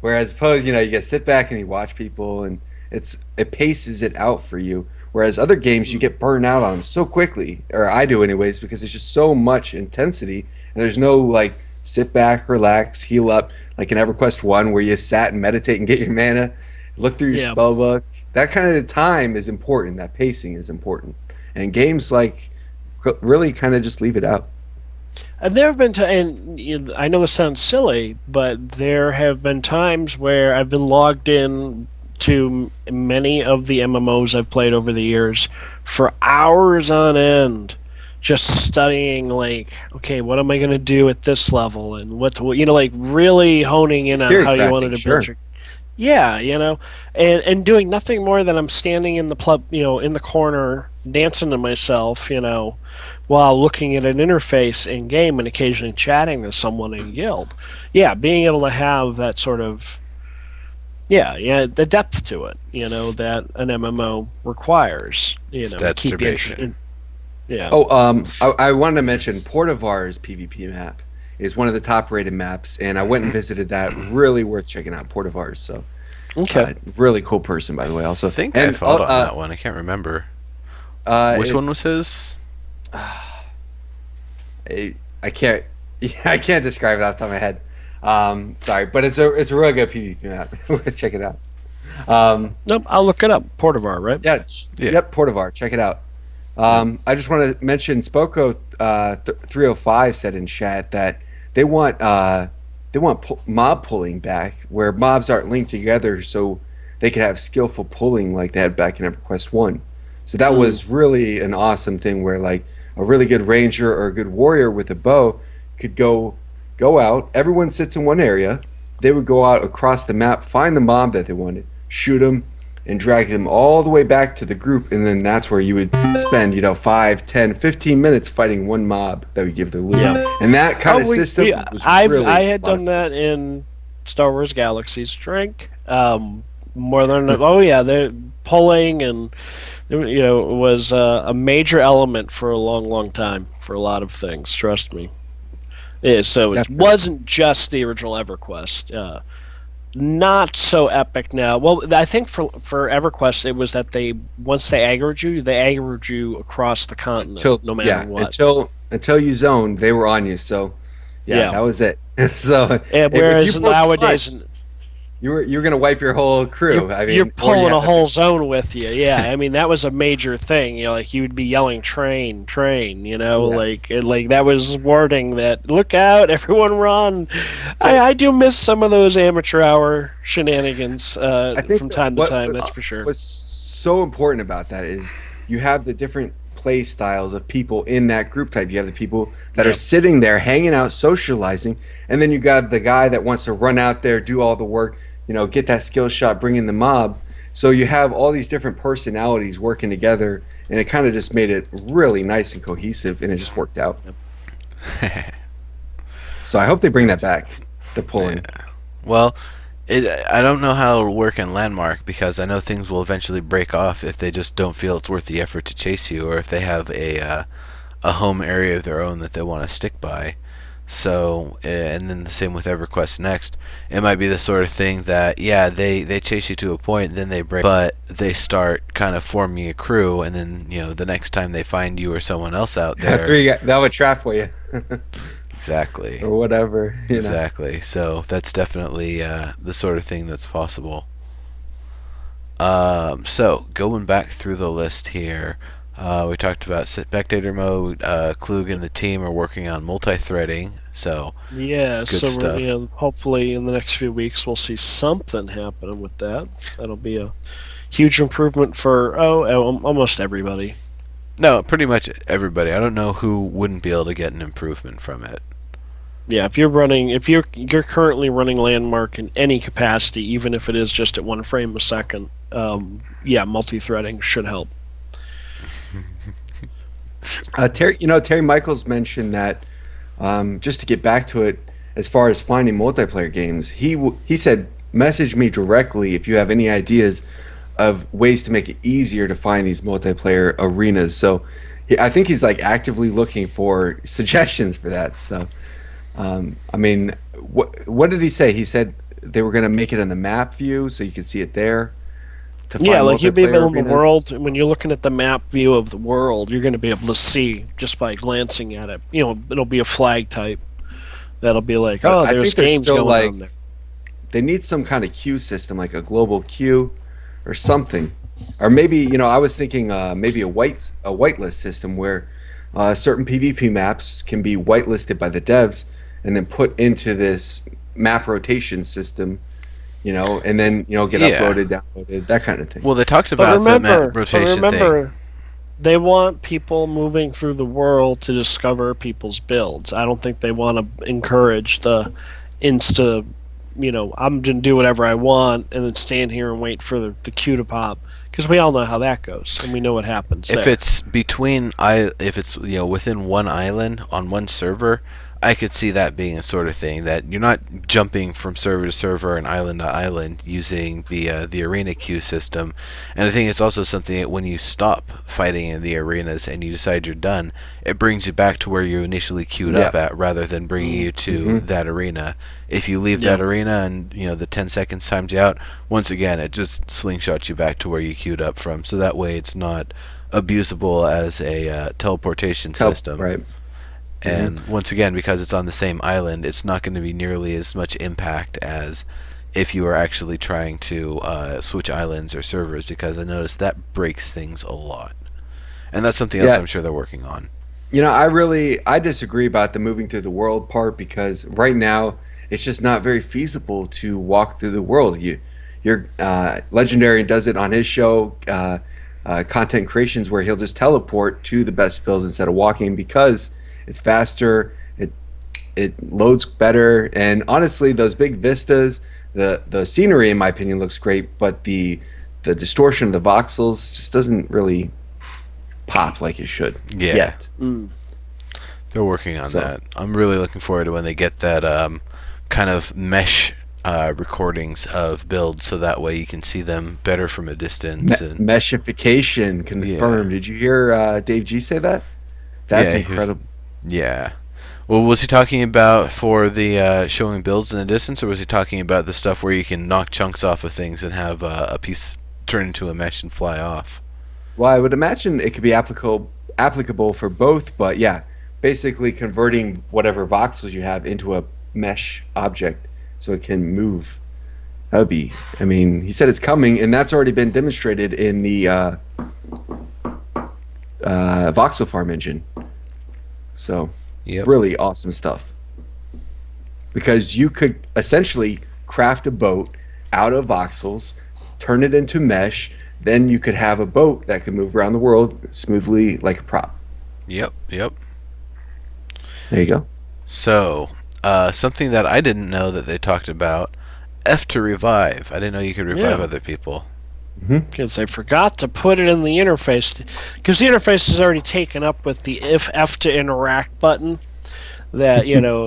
Speaker 3: Whereas opposed, you get sit back and you watch people, and it paces it out for you. Whereas other games, you get burned out on them so quickly, or I do anyways, because there's just so much intensity, and there's no like sit back, relax, heal up, like in EverQuest 1 where you sat and meditate and get your mana, look through your
Speaker 2: Yeah.
Speaker 3: spell book. That kind of time is important. That pacing is important, and games like really kind of just leave it out.
Speaker 2: And there have been and I know this sounds silly, but there have been times where I've been logged in to many of the MMOs I've played over the years for hours on end, just studying like, okay, what am I going to do at this level, and like really honing in on
Speaker 3: Theory
Speaker 2: how you wanted
Speaker 3: crafting,
Speaker 2: to build
Speaker 3: sure.
Speaker 2: your. Yeah, and doing nothing more than I'm standing in the pub, in the corner, dancing to myself, while looking at an interface in game and occasionally chatting to someone in guild. Yeah, being able to have that sort of the depth to it, that an MMO requires, to keep you
Speaker 1: Masturbation.
Speaker 2: interested. Yeah.
Speaker 3: Oh, I wanted to mention Portivar's PvP map is one of the top rated maps, and I went and visited that. Really worth checking out Portivar's. So,
Speaker 2: Okay.
Speaker 3: really cool person, by
Speaker 1: I
Speaker 3: the way. Also,
Speaker 1: think I
Speaker 3: and
Speaker 1: followed on that one. I can't remember. Which one was
Speaker 3: it's
Speaker 1: his?
Speaker 3: I can't I can't describe it off the top of my head. Sorry, but it's a really good PvP map. Check it out.
Speaker 2: Nope. I'll look it up. Portivar, right?
Speaker 3: Yeah,
Speaker 1: Yeah.
Speaker 3: yep, Portivar. Check it out. I just want to mention Spoko 305 said in chat that they want mob pulling back, where mobs aren't linked together, so they could have skillful pulling like they had back in EverQuest One. So that was really an awesome thing, where like a really good ranger or a good warrior with a bow could go out. Everyone sits in one area. They would go out across the map, find the mob that they wanted, shoot them, and drag them all the way back to the group, and then that's where you would spend 5, 10, 15 minutes fighting one mob that would give the loot.
Speaker 2: Yeah.
Speaker 3: And that kind of system was really
Speaker 2: I had
Speaker 3: a lot
Speaker 2: done
Speaker 3: of
Speaker 2: that in Star Wars Galaxy's Drink. More than oh yeah, they're pulling and it was a major element for a long, long time for a lot of things. Trust me. Yeah, so it
Speaker 3: definitely.
Speaker 2: wasn't just the original EverQuest. Not so epic now. Well, I think for EverQuest it was that they once they aggroed you across the continent,
Speaker 3: Until
Speaker 2: no matter
Speaker 3: yeah,
Speaker 2: what.
Speaker 3: until you zoned, they were on you. So yeah,
Speaker 2: Yeah.
Speaker 3: that was it. So
Speaker 2: And
Speaker 3: if you
Speaker 2: whereas
Speaker 3: pulled too
Speaker 2: nowadays
Speaker 3: much, you were gonna wipe your whole crew. I
Speaker 2: you're
Speaker 3: mean, or you
Speaker 2: pulling
Speaker 3: had
Speaker 2: a
Speaker 3: to
Speaker 2: whole zone with you. Yeah, I mean that was a major thing. Like you would be yelling "train, train."
Speaker 3: yeah.
Speaker 2: Like that was wording that look out, everyone run.
Speaker 3: So
Speaker 2: I do miss some of those amateur hour shenanigans
Speaker 3: I think
Speaker 2: from
Speaker 3: that
Speaker 2: time to time. That's for sure.
Speaker 3: what's so important about that is you have the different play styles of people in that group type. You have the people that are
Speaker 2: Yep.
Speaker 3: sitting there, hanging out, socializing, and then you got the guy that wants to run out there, do all the work, get that skill shot, bring in the mob. So you have all these different personalities working together, and it kind of just made it really nice and cohesive, and it just worked out. So I hope they bring that back, the pulling.
Speaker 1: Well, I don't know how it'll work in Landmark because I know things will eventually break off if they just don't feel it's worth the effort to chase you, or if they have a home area of their own that they want to stick by. So, and then the same with EverQuest Next. It might be the sort of thing that, yeah, they chase you to a point, then they break, but they start kind of forming a crew, and then, the next time they find you or someone else out there.
Speaker 3: That would trap for you.
Speaker 1: Exactly.
Speaker 3: Or whatever.
Speaker 1: Exactly. So that's definitely the sort of thing that's possible. So going back through the list here, we talked about spectator mode. Klug and the team are working on multi-threading. So
Speaker 2: Yeah,
Speaker 1: good
Speaker 2: so
Speaker 1: stuff.
Speaker 2: hopefully in the next few weeks we'll see something happening with that. That'll be a huge improvement for almost everybody.
Speaker 1: No, pretty much everybody. I don't know who wouldn't be able to get an improvement from it.
Speaker 2: Yeah, if you're currently running Landmark in any capacity, even if it is just at one frame a second, yeah, multi-threading should help.
Speaker 3: Terry Michaels mentioned that just to get back to it, as far as finding multiplayer games, he said, message me directly if you have any ideas of ways to make it easier to find these multiplayer arenas. So I think he's like actively looking for suggestions for that. So I mean, what did he say? He said they were going to make it in the map view so you can see it there. To
Speaker 2: Yeah,
Speaker 3: find
Speaker 2: like you'll be
Speaker 3: multiplayer
Speaker 2: able in the
Speaker 3: arenas.
Speaker 2: world when you're looking at the map view of the world, you're going to be able to see just by glancing at it. It'll be a flag type that'll be like,
Speaker 3: But
Speaker 2: oh,
Speaker 3: I
Speaker 2: there's
Speaker 3: think there's
Speaker 2: games
Speaker 3: still
Speaker 2: going
Speaker 3: like
Speaker 2: on there.
Speaker 3: they need some kind of queue system, like a global queue or something, or maybe I was thinking maybe a whitelist system where certain PvP maps can be whitelisted by the devs and then put into this map rotation system, and then get
Speaker 1: Yeah.
Speaker 3: uploaded, downloaded, that kind of thing.
Speaker 1: Well, they talked
Speaker 2: But
Speaker 1: about the map
Speaker 2: remember,
Speaker 1: rotation thing.
Speaker 2: they want people moving through the world to discover people's builds. I don't think they want to encourage the insta, I'm going to do whatever I want and then stand here and wait for the queue to pop. Because we all know how that goes, and we know what happens
Speaker 1: If
Speaker 2: there.
Speaker 1: it's if it's within one island on one server, I could see that being a sort of thing that you're not jumping from server to server and island to island using the arena queue system. And I think it's also something that when you stop fighting in the arenas and you decide you're done, it brings you back to where you initially queued up
Speaker 3: Yeah.
Speaker 1: at, rather than bringing you to that arena. If you leave that
Speaker 2: Yeah.
Speaker 1: arena and the 10 seconds times you out, once again it just slingshots you back to where you queued up from. So that way it's not abusable as a teleportation system.
Speaker 3: Right.
Speaker 1: And once again, because it's on the same island, it's not going to be nearly as much impact as if you were actually trying to switch islands or servers, because I noticed that breaks things a lot. And that's something else
Speaker 3: Yeah.
Speaker 1: I'm sure they're working on.
Speaker 3: I disagree about the moving through the world part because right now it's just not very feasible to walk through the world. Your Legendary does it on his show, content creations, where he'll just teleport to the best builds instead of walking because it's faster. It loads better, and honestly, those big vistas, the scenery, in my opinion, looks great, but the distortion of the voxels just doesn't really pop like it should
Speaker 1: Yeah.
Speaker 3: yet.
Speaker 1: They're working on
Speaker 3: So-
Speaker 1: that. I'm really looking forward to when they get that kind of mesh recordings of builds, so that way you can see them better from a distance. And
Speaker 3: Meshification confirmed. Did you hear Dave G say that? That's
Speaker 1: Yeah, he was-
Speaker 3: incredible.
Speaker 1: yeah. Well, was he talking about for the showing builds in the distance, or was he talking about the stuff where you can knock chunks off of things and have a piece turn into a mesh and fly off?
Speaker 3: Well, I would imagine it could be applicable for both, but yeah, basically converting whatever voxels you have into a mesh object so it can move. That would be. I mean, he said it's coming, and that's already been demonstrated in the voxel farm engine. So,
Speaker 1: Yep.
Speaker 3: really awesome stuff. Because you could essentially craft a boat out of voxels, turn it into mesh, then you could have a boat that could move around the world smoothly like a prop.
Speaker 1: Yep.
Speaker 3: There you go.
Speaker 1: So, something that I didn't know that they talked about, F to revive. I didn't know you could revive
Speaker 2: Yeah.
Speaker 1: other people.
Speaker 2: Because they forgot to put it in the interface. Because the interface is already taken up with the if F to interact button. That,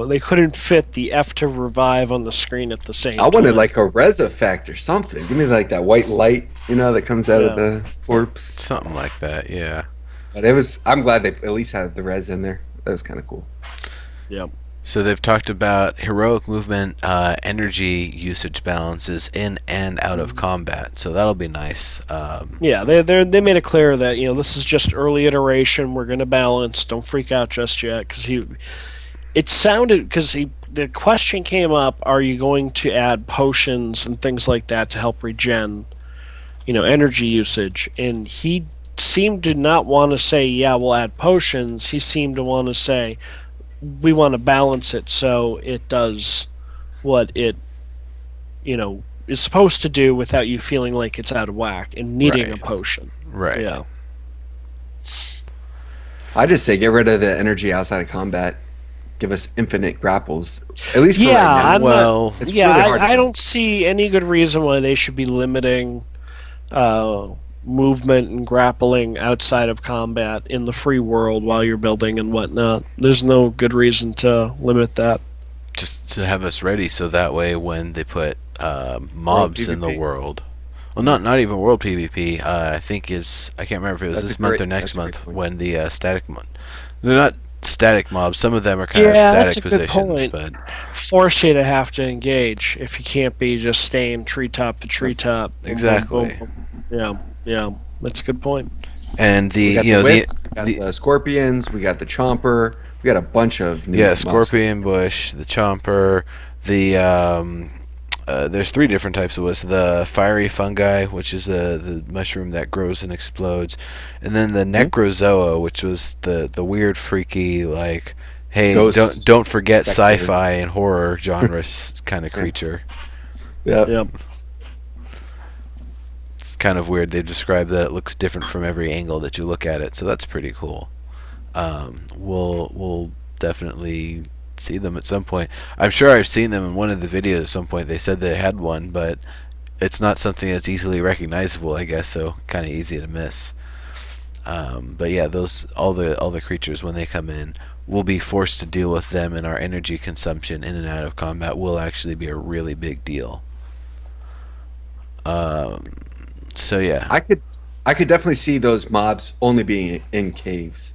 Speaker 2: they couldn't fit the F to revive on the screen at the same time.
Speaker 3: I wanted like a res effect or something. Give me like that white light, that comes out of
Speaker 2: Yeah.
Speaker 3: the corpse.
Speaker 1: Something like that, yeah.
Speaker 3: But I'm glad they at least had the res in there. That was kind of cool.
Speaker 2: Yep.
Speaker 1: So they've talked about heroic movement, energy usage balances in and out of combat. So that'll be nice.
Speaker 2: Yeah, they made it clear that this is just early iteration. We're gonna balance. Don't freak out just yet, because the question came up: are you going to add potions and things like that to help regen, energy usage? And he seemed to not want to say, yeah, we'll add potions. He seemed to want to say, we want to balance it so it does what it, is supposed to do without you feeling like it's out of whack and needing a
Speaker 1: Right.
Speaker 2: potion.
Speaker 1: Right.
Speaker 2: Yeah.
Speaker 3: I just say get rid of the energy outside of combat. Give us infinite grapples. At least for
Speaker 2: Yeah,
Speaker 3: right now.
Speaker 2: I'm
Speaker 1: Well,
Speaker 2: not,
Speaker 3: It's
Speaker 2: yeah,
Speaker 3: really hard to
Speaker 2: I
Speaker 3: do.
Speaker 2: don't see any good reason why they should be limiting movement and grappling outside of combat in the free world while you're building and whatnot. There's no good reason to limit that.
Speaker 1: just to have us ready, so that way when they put mobs in the
Speaker 3: PvP.
Speaker 1: world, well, not even world PvP. I think I can't remember if it was
Speaker 3: That's
Speaker 1: this
Speaker 3: a
Speaker 1: month
Speaker 3: great-
Speaker 1: or next
Speaker 3: that's a great
Speaker 1: month
Speaker 3: point.
Speaker 1: when the static they're not static mobs. Some of them are kind
Speaker 2: Yeah,
Speaker 1: of
Speaker 2: that's
Speaker 1: static
Speaker 2: a good
Speaker 1: positions,
Speaker 2: point.
Speaker 1: but
Speaker 2: Force you to have to engage if you can't be just staying treetop to treetop. Boom, boom,
Speaker 1: Exactly.
Speaker 2: boom, boom. Yeah, that's a good point.
Speaker 1: and
Speaker 3: We
Speaker 1: the
Speaker 3: got
Speaker 1: you know
Speaker 3: the wisp, we got
Speaker 1: the
Speaker 3: the scorpions, we got the chomper, we got a bunch of new
Speaker 1: yeah,
Speaker 3: mobs.
Speaker 1: scorpion bush, the chomper, the there's 3 different types of wisp. The fiery fungi, which is the mushroom that grows and explodes, and then the necrozoa, which was the weird, freaky, like, hey,
Speaker 3: Ghost
Speaker 1: don't forget
Speaker 3: specter.
Speaker 1: sci-fi and horror genre kind of creature.
Speaker 3: Yep.
Speaker 2: Yep.
Speaker 1: It's kind of weird. They describe that it looks different from every angle that you look at it, so that's pretty cool. We'll definitely see them at some point. I'm sure I've seen them in one of the videos at some point. They said they had one, but it's not something that's easily recognizable, I guess, so kind of easy to miss. But yeah, those all the creatures when they come in we'll be forced to deal with them, and our energy consumption in and out of combat will actually be a really big deal. Um, so yeah,
Speaker 3: I could I could definitely see those mobs only being in caves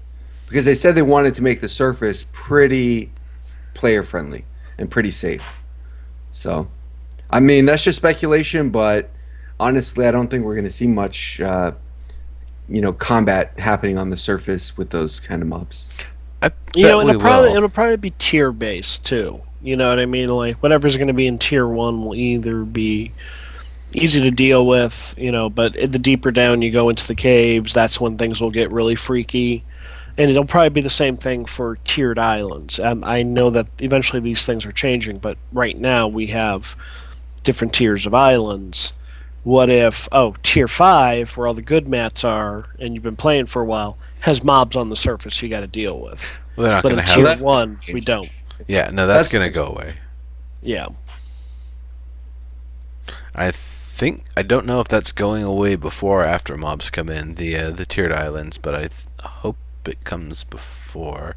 Speaker 3: because they said they wanted to make the surface pretty player friendly and pretty safe. So, I mean, that's just speculation, but honestly, I don't think we're going to see much, combat happening on the surface with those kind of mobs.
Speaker 1: I
Speaker 2: You
Speaker 1: bet
Speaker 2: know,
Speaker 1: we will.
Speaker 2: it'll probably be tier based too. You know what I mean? Like whatever's going to be in tier one will either be easy to deal with, but the deeper down you go into the caves, that's when things will get really freaky. And it'll probably be the same thing for tiered islands. I know that eventually these things are changing, but right now we have different tiers of islands. What if, tier 5, where all the good mats are, and you've been playing for a while, has mobs on the surface you got to deal with.
Speaker 1: We're not
Speaker 2: But
Speaker 1: going
Speaker 2: in
Speaker 1: to
Speaker 3: So
Speaker 2: tier
Speaker 1: have.
Speaker 3: that's gonna
Speaker 2: 1, we don't.
Speaker 3: change.
Speaker 1: Yeah, no, that's
Speaker 3: That's
Speaker 1: going to
Speaker 3: gonna
Speaker 1: go
Speaker 3: change.
Speaker 1: away.
Speaker 2: Yeah.
Speaker 1: I don't know if that's going away before or after mobs come in the tiered islands, but hope it comes before.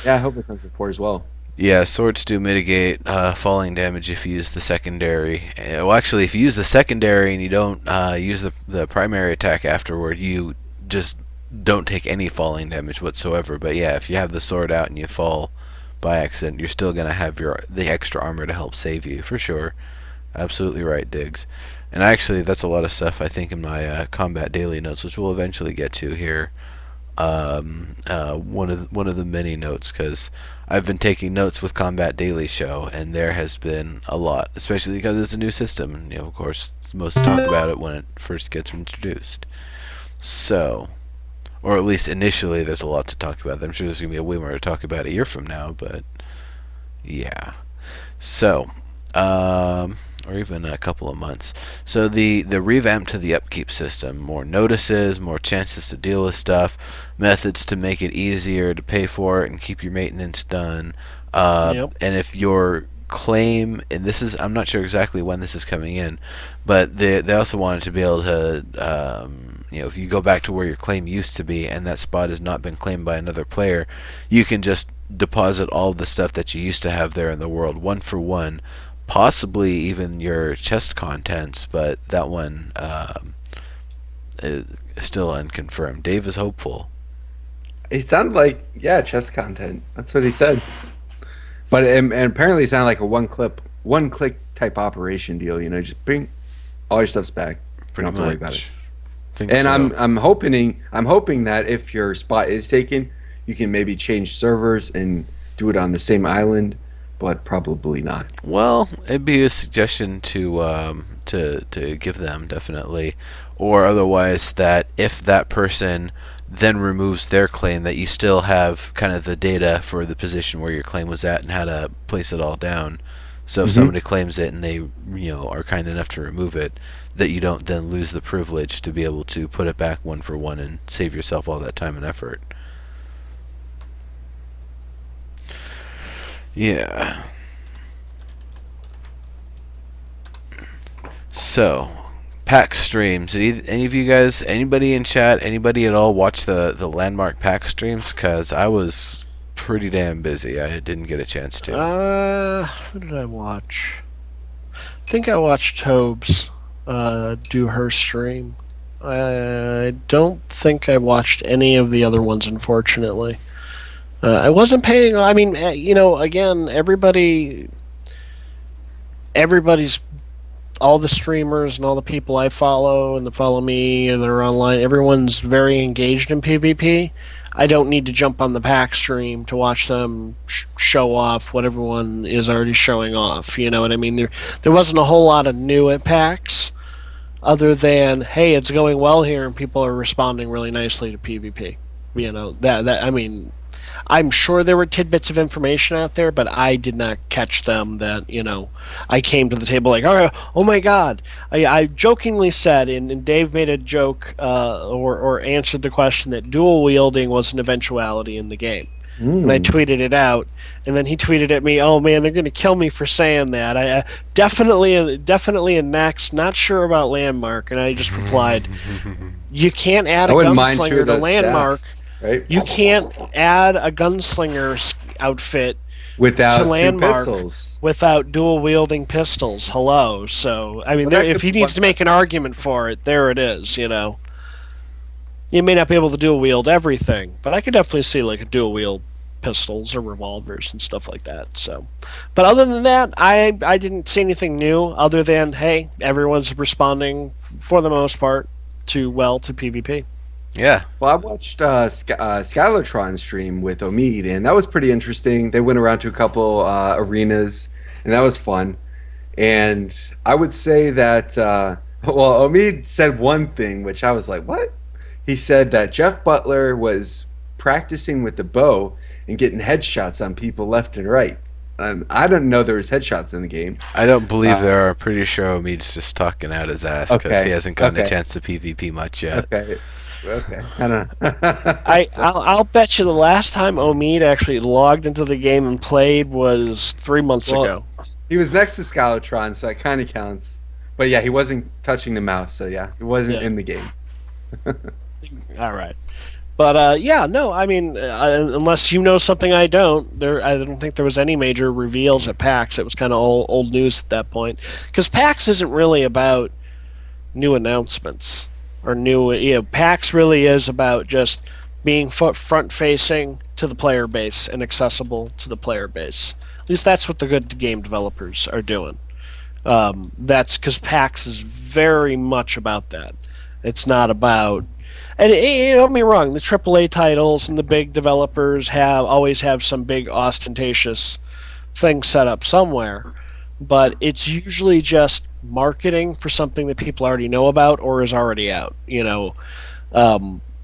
Speaker 3: Yeah, I hope it comes before as well.
Speaker 1: Yeah, swords do mitigate falling damage if you use the secondary. Well, actually, if you use the secondary and you don't use the primary attack afterward, you just don't take any falling damage whatsoever. But yeah, if you have the sword out and you fall by accident, you're still gonna have the extra armor to help save you for sure. Absolutely right, Diggs. And actually, that's a lot of stuff I think in my combat daily notes, which we'll eventually get to here. One of the many notes, because I've been taking notes with Combat Daily Show, and there has been a lot, especially because it's a new system. And, of course, it's most talk about it when it first gets introduced. So, or at least initially, there's a lot to talk about. I'm sure there's gonna be a way more to talk about a year from now, but yeah. So, or even a couple of months. So the revamp to the upkeep system, more notices, more chances to deal with stuff, methods to make it easier to pay for it and keep your maintenance done.
Speaker 2: Yep.
Speaker 1: And if your claim, and this is, I'm not sure exactly when this is coming in, but they also wanted to be able to, if you go back to where your claim used to be and that spot has not been claimed by another player, you can just deposit all of the stuff that you used to have there in the world one for one, possibly even your chest contents, but that one is still unconfirmed. Dave is hopeful.
Speaker 3: It sounded like, yeah, chest content. That's what he said. But and apparently it sounded like a one click type operation deal. Just bring all your stuff's back. You don't
Speaker 1: Pretty
Speaker 3: have to worry about it.
Speaker 1: much. Think
Speaker 3: And
Speaker 1: so.
Speaker 3: I'm hoping that if your spot is taken, you can maybe change servers and do it on the same island, but probably not.
Speaker 1: Well, it'd be a suggestion to give them definitely, or otherwise that if that person then removes their claim, that you still have kind of the data for the position where your claim was at and how to place it all down. So if somebody claims it and they are kind enough to remove it, that you don't then lose the privilege to be able to put it back one for one and save yourself all that time and effort. Yeah. So, PAX streams. Did any of you guys, anybody in chat, anybody at all watch the landmark PAX streams? Because I was pretty damn busy. I didn't get a chance to.
Speaker 2: Who did I watch? I think I watched Tobes do her stream. I don't think I watched any of the other ones, unfortunately. I wasn't paying. I mean, again, everybody's all the streamers and all the people I follow and that follow me and that are online. Everyone's very engaged in PvP. I don't need to jump on the pack stream to watch them show off what everyone is already showing off. You know what I mean? There wasn't a whole lot of new at PAX, other than hey, it's going well here and people are responding really nicely to PvP. That I mean, I'm sure there were tidbits of information out there, but I did not catch them. I came to the table like, oh my god. I jokingly said, and Dave made a joke or answered the question that dual wielding was an eventuality in the game. And I tweeted it out, and then he tweeted at me, "Oh man, they're going to kill me for saying that." I definitely in next, not sure about landmark, and I just replied, "You can't add
Speaker 3: I
Speaker 2: a
Speaker 3: wouldn't mind two
Speaker 2: gunslinger
Speaker 3: of
Speaker 2: to
Speaker 3: those
Speaker 2: landmark."
Speaker 3: staffs. right?
Speaker 2: You can't add a gunslinger outfit to
Speaker 3: Without two
Speaker 2: Landmark
Speaker 3: pistols.
Speaker 2: without dual wielding pistols. Hello. So I mean,
Speaker 3: Well, that
Speaker 2: if
Speaker 3: could
Speaker 2: he
Speaker 3: be
Speaker 2: needs
Speaker 3: one.
Speaker 2: to make an argument for it, there it is. You may not be able to dual wield everything, but I could definitely see like a dual wield pistols or revolvers and stuff like that. So, but other than that, I didn't see anything new other than hey, everyone's responding for the most part to PvP.
Speaker 1: Yeah.
Speaker 3: Well, I watched Skylartron stream with Omid, and that was pretty interesting. They went around to a couple arenas, and that was fun. And I would say that, well, Omid said one thing, which I was like, what? He said that Jeff Butler was practicing with the bow and getting headshots on people left and right. I didn't know there was headshots in the game.
Speaker 1: I don't believe
Speaker 3: Uh,
Speaker 1: there are. I'm pretty sure Mead's just talking out his ass because he
Speaker 3: okay,
Speaker 1: hasn't gotten a
Speaker 3: okay,
Speaker 1: chance to PvP much yet.
Speaker 3: okay, okay. I don't know.
Speaker 2: I'll bet you the last time Omid actually logged into the game and played was 3 months
Speaker 3: Well,
Speaker 2: ago.
Speaker 3: he was next to Skylartron, so that kind of counts. But yeah, he wasn't touching the mouse, so yeah, he wasn't
Speaker 2: Yeah.
Speaker 3: in the game.
Speaker 2: All right. But yeah, no, I mean, unless you know something I don't, I don't think there was any major reveals at PAX. It was kind of old news at that point, because PAX isn't really about new announcements or new. PAX really is about just being front facing to the player base and accessible to the player base. At least that's what the good game developers are doing. That's because PAX is very much about that. It's not about and don't get me wrong, the AAA titles and the big developers always have some big ostentatious thing set up somewhere, but it's usually just marketing for something that people already know about or is already out.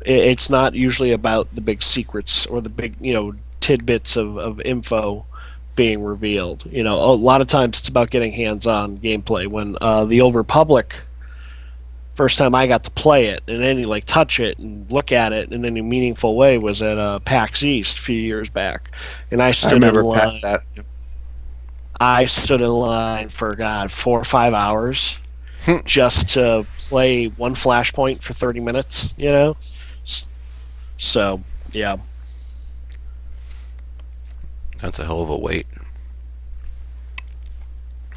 Speaker 2: It's not usually about the big secrets or the big tidbits of info being revealed. A lot of times it's about getting hands-on gameplay. When the Old Republic first time I got to play it and any like touch it and look at it in any meaningful way was at PAX East a few years back, and I
Speaker 3: I
Speaker 2: stood in
Speaker 3: remember Pat
Speaker 2: line.
Speaker 3: that.
Speaker 2: I stood in line for 4 or 5 hours just to play one flashpoint for 30 minutes. So yeah,
Speaker 1: That's a hell of a wait.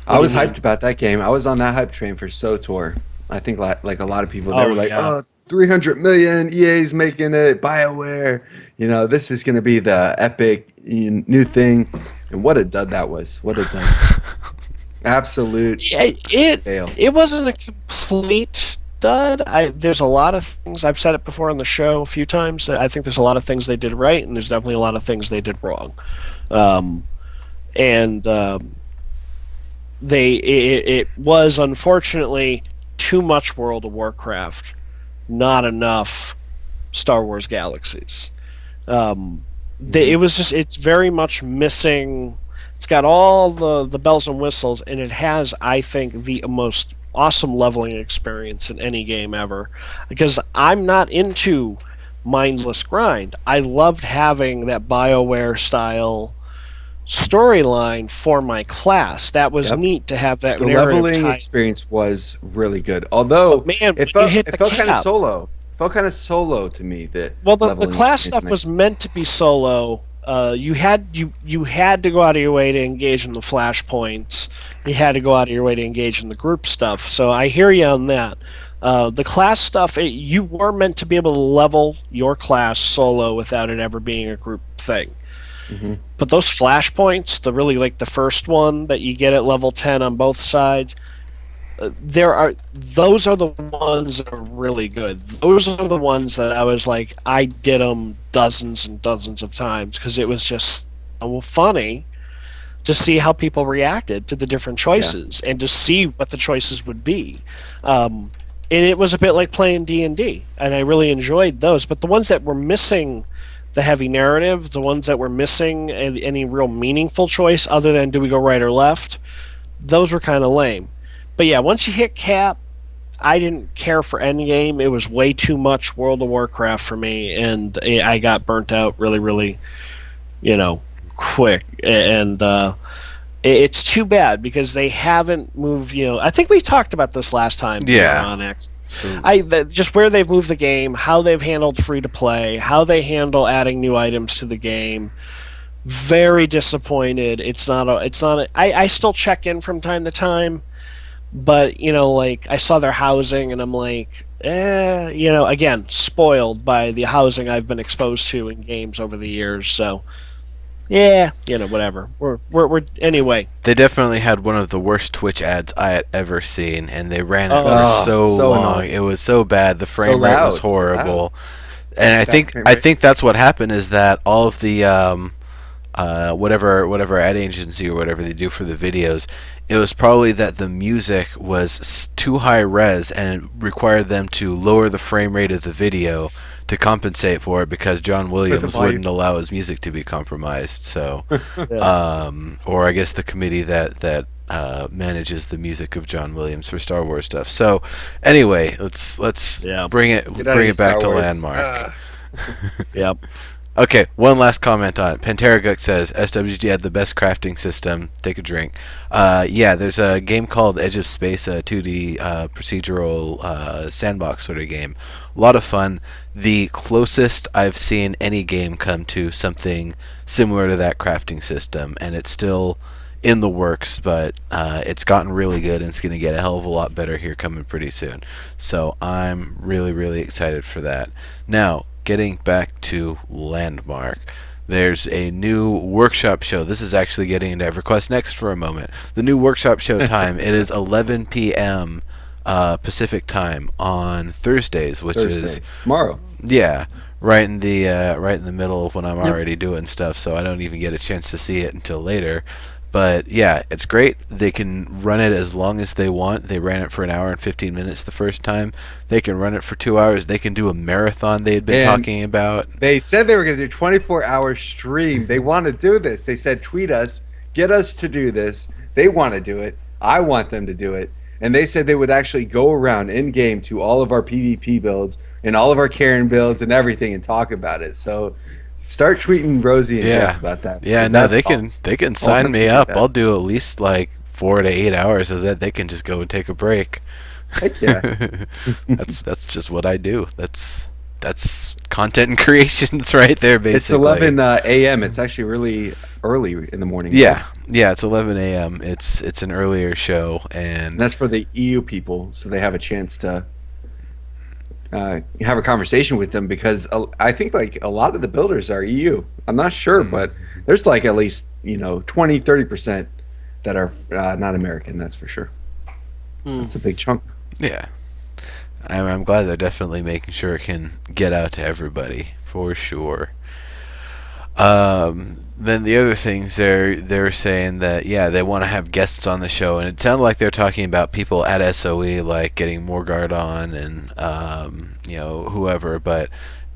Speaker 3: I
Speaker 2: What do
Speaker 3: was
Speaker 2: you mean?
Speaker 3: hyped about that game. I was on that hype train for SOTOR. I think like a lot of people, they were
Speaker 2: Oh
Speaker 3: like,
Speaker 2: yeah.
Speaker 3: "Oh, 300 million, EA's making it, BioWare. This is going to be the epic new thing." And what a dud that was. What a dud. Absolute
Speaker 2: Yeah, it
Speaker 3: fail.
Speaker 2: it wasn't a complete dud. There's a lot of things I've said it before on the show a few times. I think there's a lot of things they did right, and there's definitely a lot of things they did wrong. Um, and it was unfortunately too much World of Warcraft, not enough Star Wars Galaxies. It
Speaker 3: Mhm.
Speaker 2: was just it's very much missing. It's got all the bells and whistles, and it has, I think, the most awesome leveling experience in any game ever. Because I'm not into mindless grind. I loved having that BioWare style storyline for my class. That was
Speaker 3: Yep.
Speaker 2: neat to have that
Speaker 3: The
Speaker 2: narrative
Speaker 3: leveling
Speaker 2: tied.
Speaker 3: experience was really good.
Speaker 2: But
Speaker 3: Although
Speaker 2: man,
Speaker 3: it
Speaker 2: when you
Speaker 3: felt
Speaker 2: hit
Speaker 3: it
Speaker 2: the
Speaker 3: felt kind of
Speaker 2: cap,
Speaker 3: solo. Felt kind of solo to me, that
Speaker 2: well, the
Speaker 3: leveling
Speaker 2: class
Speaker 3: experience.
Speaker 2: stuff was meant to be solo. You had to go out of your way to engage in the flashpoints. You had to go out of your way to engage in the group stuff. So I hear you on that. The class stuff, you were meant to be able to level your class solo without it ever being a group thing.
Speaker 3: Hmm.
Speaker 2: But those flashpoints, the really like the first one that you get at level 10 on both sides, those are the ones that are really good. Those are the ones that I was like, I did them dozens and dozens of times because it was just so funny to see how people reacted to the different
Speaker 3: Yeah.
Speaker 2: choices and to see what the choices would be. And it was a bit like playing D&D, and I really enjoyed those. But the ones that were missing the heavy narrative, the ones that were missing any real meaningful choice other than do we go right or left, those were kind of lame. But yeah, once you hit cap, I didn't care for Endgame. It was way too much World of Warcraft for me, and I got burnt out really, really, quick. And it's too bad because they haven't moved. I think we talked about this last time we were
Speaker 1: Yeah.
Speaker 2: on X.
Speaker 1: So
Speaker 2: Just where they've moved the game, how they've handled free to play, how they handle adding new items to the game. Very disappointed. I still check in from time to time, but like I saw their housing and I'm like, again, spoiled by the housing I've been exposed to in games over the years. So yeah, whatever. We're anyway.
Speaker 1: they definitely had one of the worst Twitch ads I had ever seen, and they ran it for
Speaker 2: Oh,
Speaker 1: so
Speaker 3: so
Speaker 1: long.
Speaker 3: annoying.
Speaker 1: It was so bad. The
Speaker 3: So
Speaker 1: frame rate was
Speaker 3: loud, so loud.
Speaker 1: horrible. And
Speaker 3: Bad frame
Speaker 1: I
Speaker 3: rate.
Speaker 1: think that's what happened is that all of the whatever ad agency or whatever they do for the videos, it was probably that the music was too high res and it required them to lower the frame rate of the video to compensate for it because John Williams
Speaker 3: volume.
Speaker 1: wouldn't allow his music to be compromised. So,
Speaker 2: yeah.
Speaker 1: or I guess the committee that manages the music of John Williams for Star Wars stuff. So, anyway, let's
Speaker 2: Yeah.
Speaker 1: bring it
Speaker 3: Get out of here,
Speaker 1: back
Speaker 3: Star
Speaker 1: to
Speaker 3: Wars.
Speaker 1: Landmark.
Speaker 2: Yep.
Speaker 1: Okay, one last comment on it. Panteraguk says SWG had the best crafting system. Take a drink. Yeah, there's a game called Edge of Space, a 2D procedural sandbox sort of game. A lot of fun. The closest I've seen any game come to something similar to that crafting system, and it's still in the works, but it's gotten really good, and it's going to get a hell of a lot better here coming pretty soon. So I'm really, really excited for that. Now, getting back to Landmark, there's a new workshop show. This is actually getting into EverQuest Next for a moment. The new workshop show time, it is 11 p.m. Pacific time on Thursdays, which is
Speaker 3: Thursday. Tomorrow.
Speaker 1: yeah, right in the middle of when I'm already doing stuff, so I don't even get a chance to see it until later. But yeah, it's great. They can run it as long as they want. They ran it for an hour and 15 minutes the first time. They can run it for 2 hours. They can do a marathon they had been
Speaker 3: And
Speaker 1: talking about.
Speaker 3: they said they were going to do 24-hour stream. They want to do this. They said, tweet us, get us to do this. They want to do it. I want them to do it. And they said they would actually go around in game to all of our PvP builds and all of our Karen builds and everything and talk about it. So start tweeting Rosie and Jeff about that.
Speaker 1: Yeah,
Speaker 3: because
Speaker 1: no,
Speaker 3: that's
Speaker 1: they can
Speaker 3: awesome.
Speaker 1: sign me up.
Speaker 3: that.
Speaker 1: I'll do at least like 4 to 8 hours of that. They can just go and take a break.
Speaker 3: Heck yeah.
Speaker 1: That's just what I do. That's content and creations right there, basically.
Speaker 3: It's 11 a.m. It's actually really early in the morning.
Speaker 1: Yeah, yeah, it's 11 a.m. It's an earlier show,
Speaker 3: And
Speaker 1: and
Speaker 3: that's for the EU people, so they have a chance to have a conversation with them because I think like a lot of the builders are EU. I'm not sure, but there's like at least 20-30% that are not American. That's for sure. That's a big chunk.
Speaker 1: yeah, I'm glad they're definitely making sure it can get out to everybody for sure. Then the other things they're saying that yeah they want to have guests on the show, and it sounded like they're talking about people at SOE like getting Morgard on and whoever, but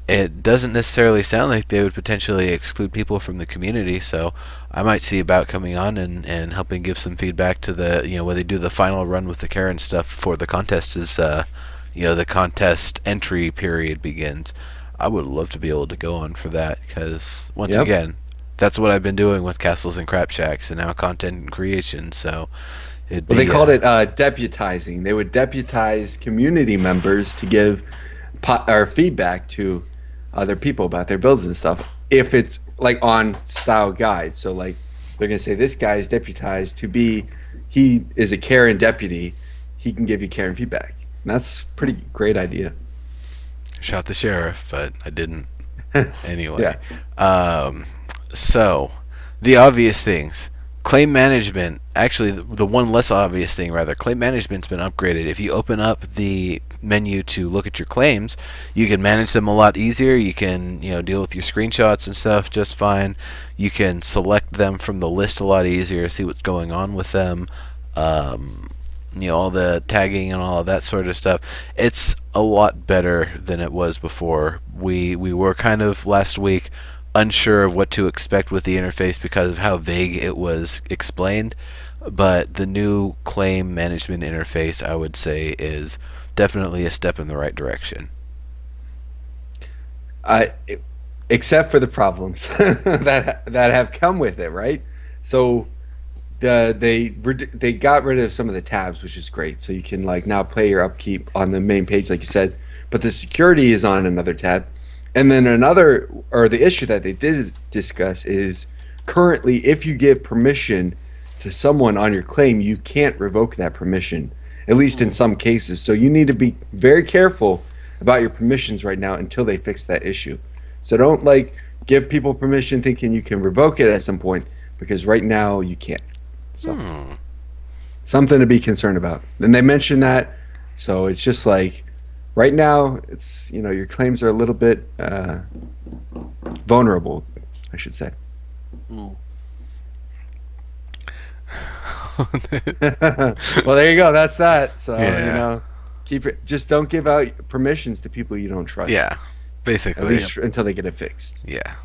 Speaker 1: it doesn't necessarily sound like they would potentially exclude people from the community. So I might see about coming on and helping give some feedback to the when they do the final run with the Karen stuff before the contest is the contest entry period begins. I would love to be able to go on for that because once
Speaker 3: Yep.
Speaker 1: again, that's what I've been doing with Castles and Crap Shacks and now content and creation. So it'd be,
Speaker 3: Well, they called it deputizing. They would deputize community members to give or feedback to other people about their builds and stuff. If it's like on style guide, so like they're gonna say this guy is deputized to be, he is a Karen deputy. He can give you Karen feedback. And that's a pretty great idea.
Speaker 1: shot the sheriff, but I didn't. Anyway,
Speaker 3: Yeah.
Speaker 1: So the obvious things. Claim management, actually the one less obvious thing rather, claim management's been upgraded. If you open up the menu to look at your claims, you can manage them a lot easier. You can, deal with your screenshots and stuff just fine. You can select them from the list a lot easier, see what's going on with them. All the tagging and all of that sort of stuff. It's a lot better than it was before. We were kind of last week unsure of what to expect with the interface because of how vague it was explained, but the new claim management interface, I would say, is definitely a step in the right direction.
Speaker 3: I except for the problems that have come with it, right? So they got rid of some of the tabs, which is great. So you can like now play your upkeep on the main page, like you said, but the security is on another tab. And then the issue that they did discuss is currently if you give permission to someone on your claim, you can't revoke that permission, at least in some cases. So you need to be very careful about your permissions right now until they fix that issue. So don't like give people permission thinking you can revoke it at some point, because right now you can't. So something to be concerned about. And they mentioned that, so it's just like right now it's your claims are a little bit vulnerable, I should say.
Speaker 2: Mm.
Speaker 3: Well, there you go. That's that. So
Speaker 1: Yeah.
Speaker 3: keep it. Just don't give out permissions to people you don't trust.
Speaker 1: Yeah,
Speaker 3: At
Speaker 1: basically.
Speaker 3: least until they get it fixed.
Speaker 1: Yeah,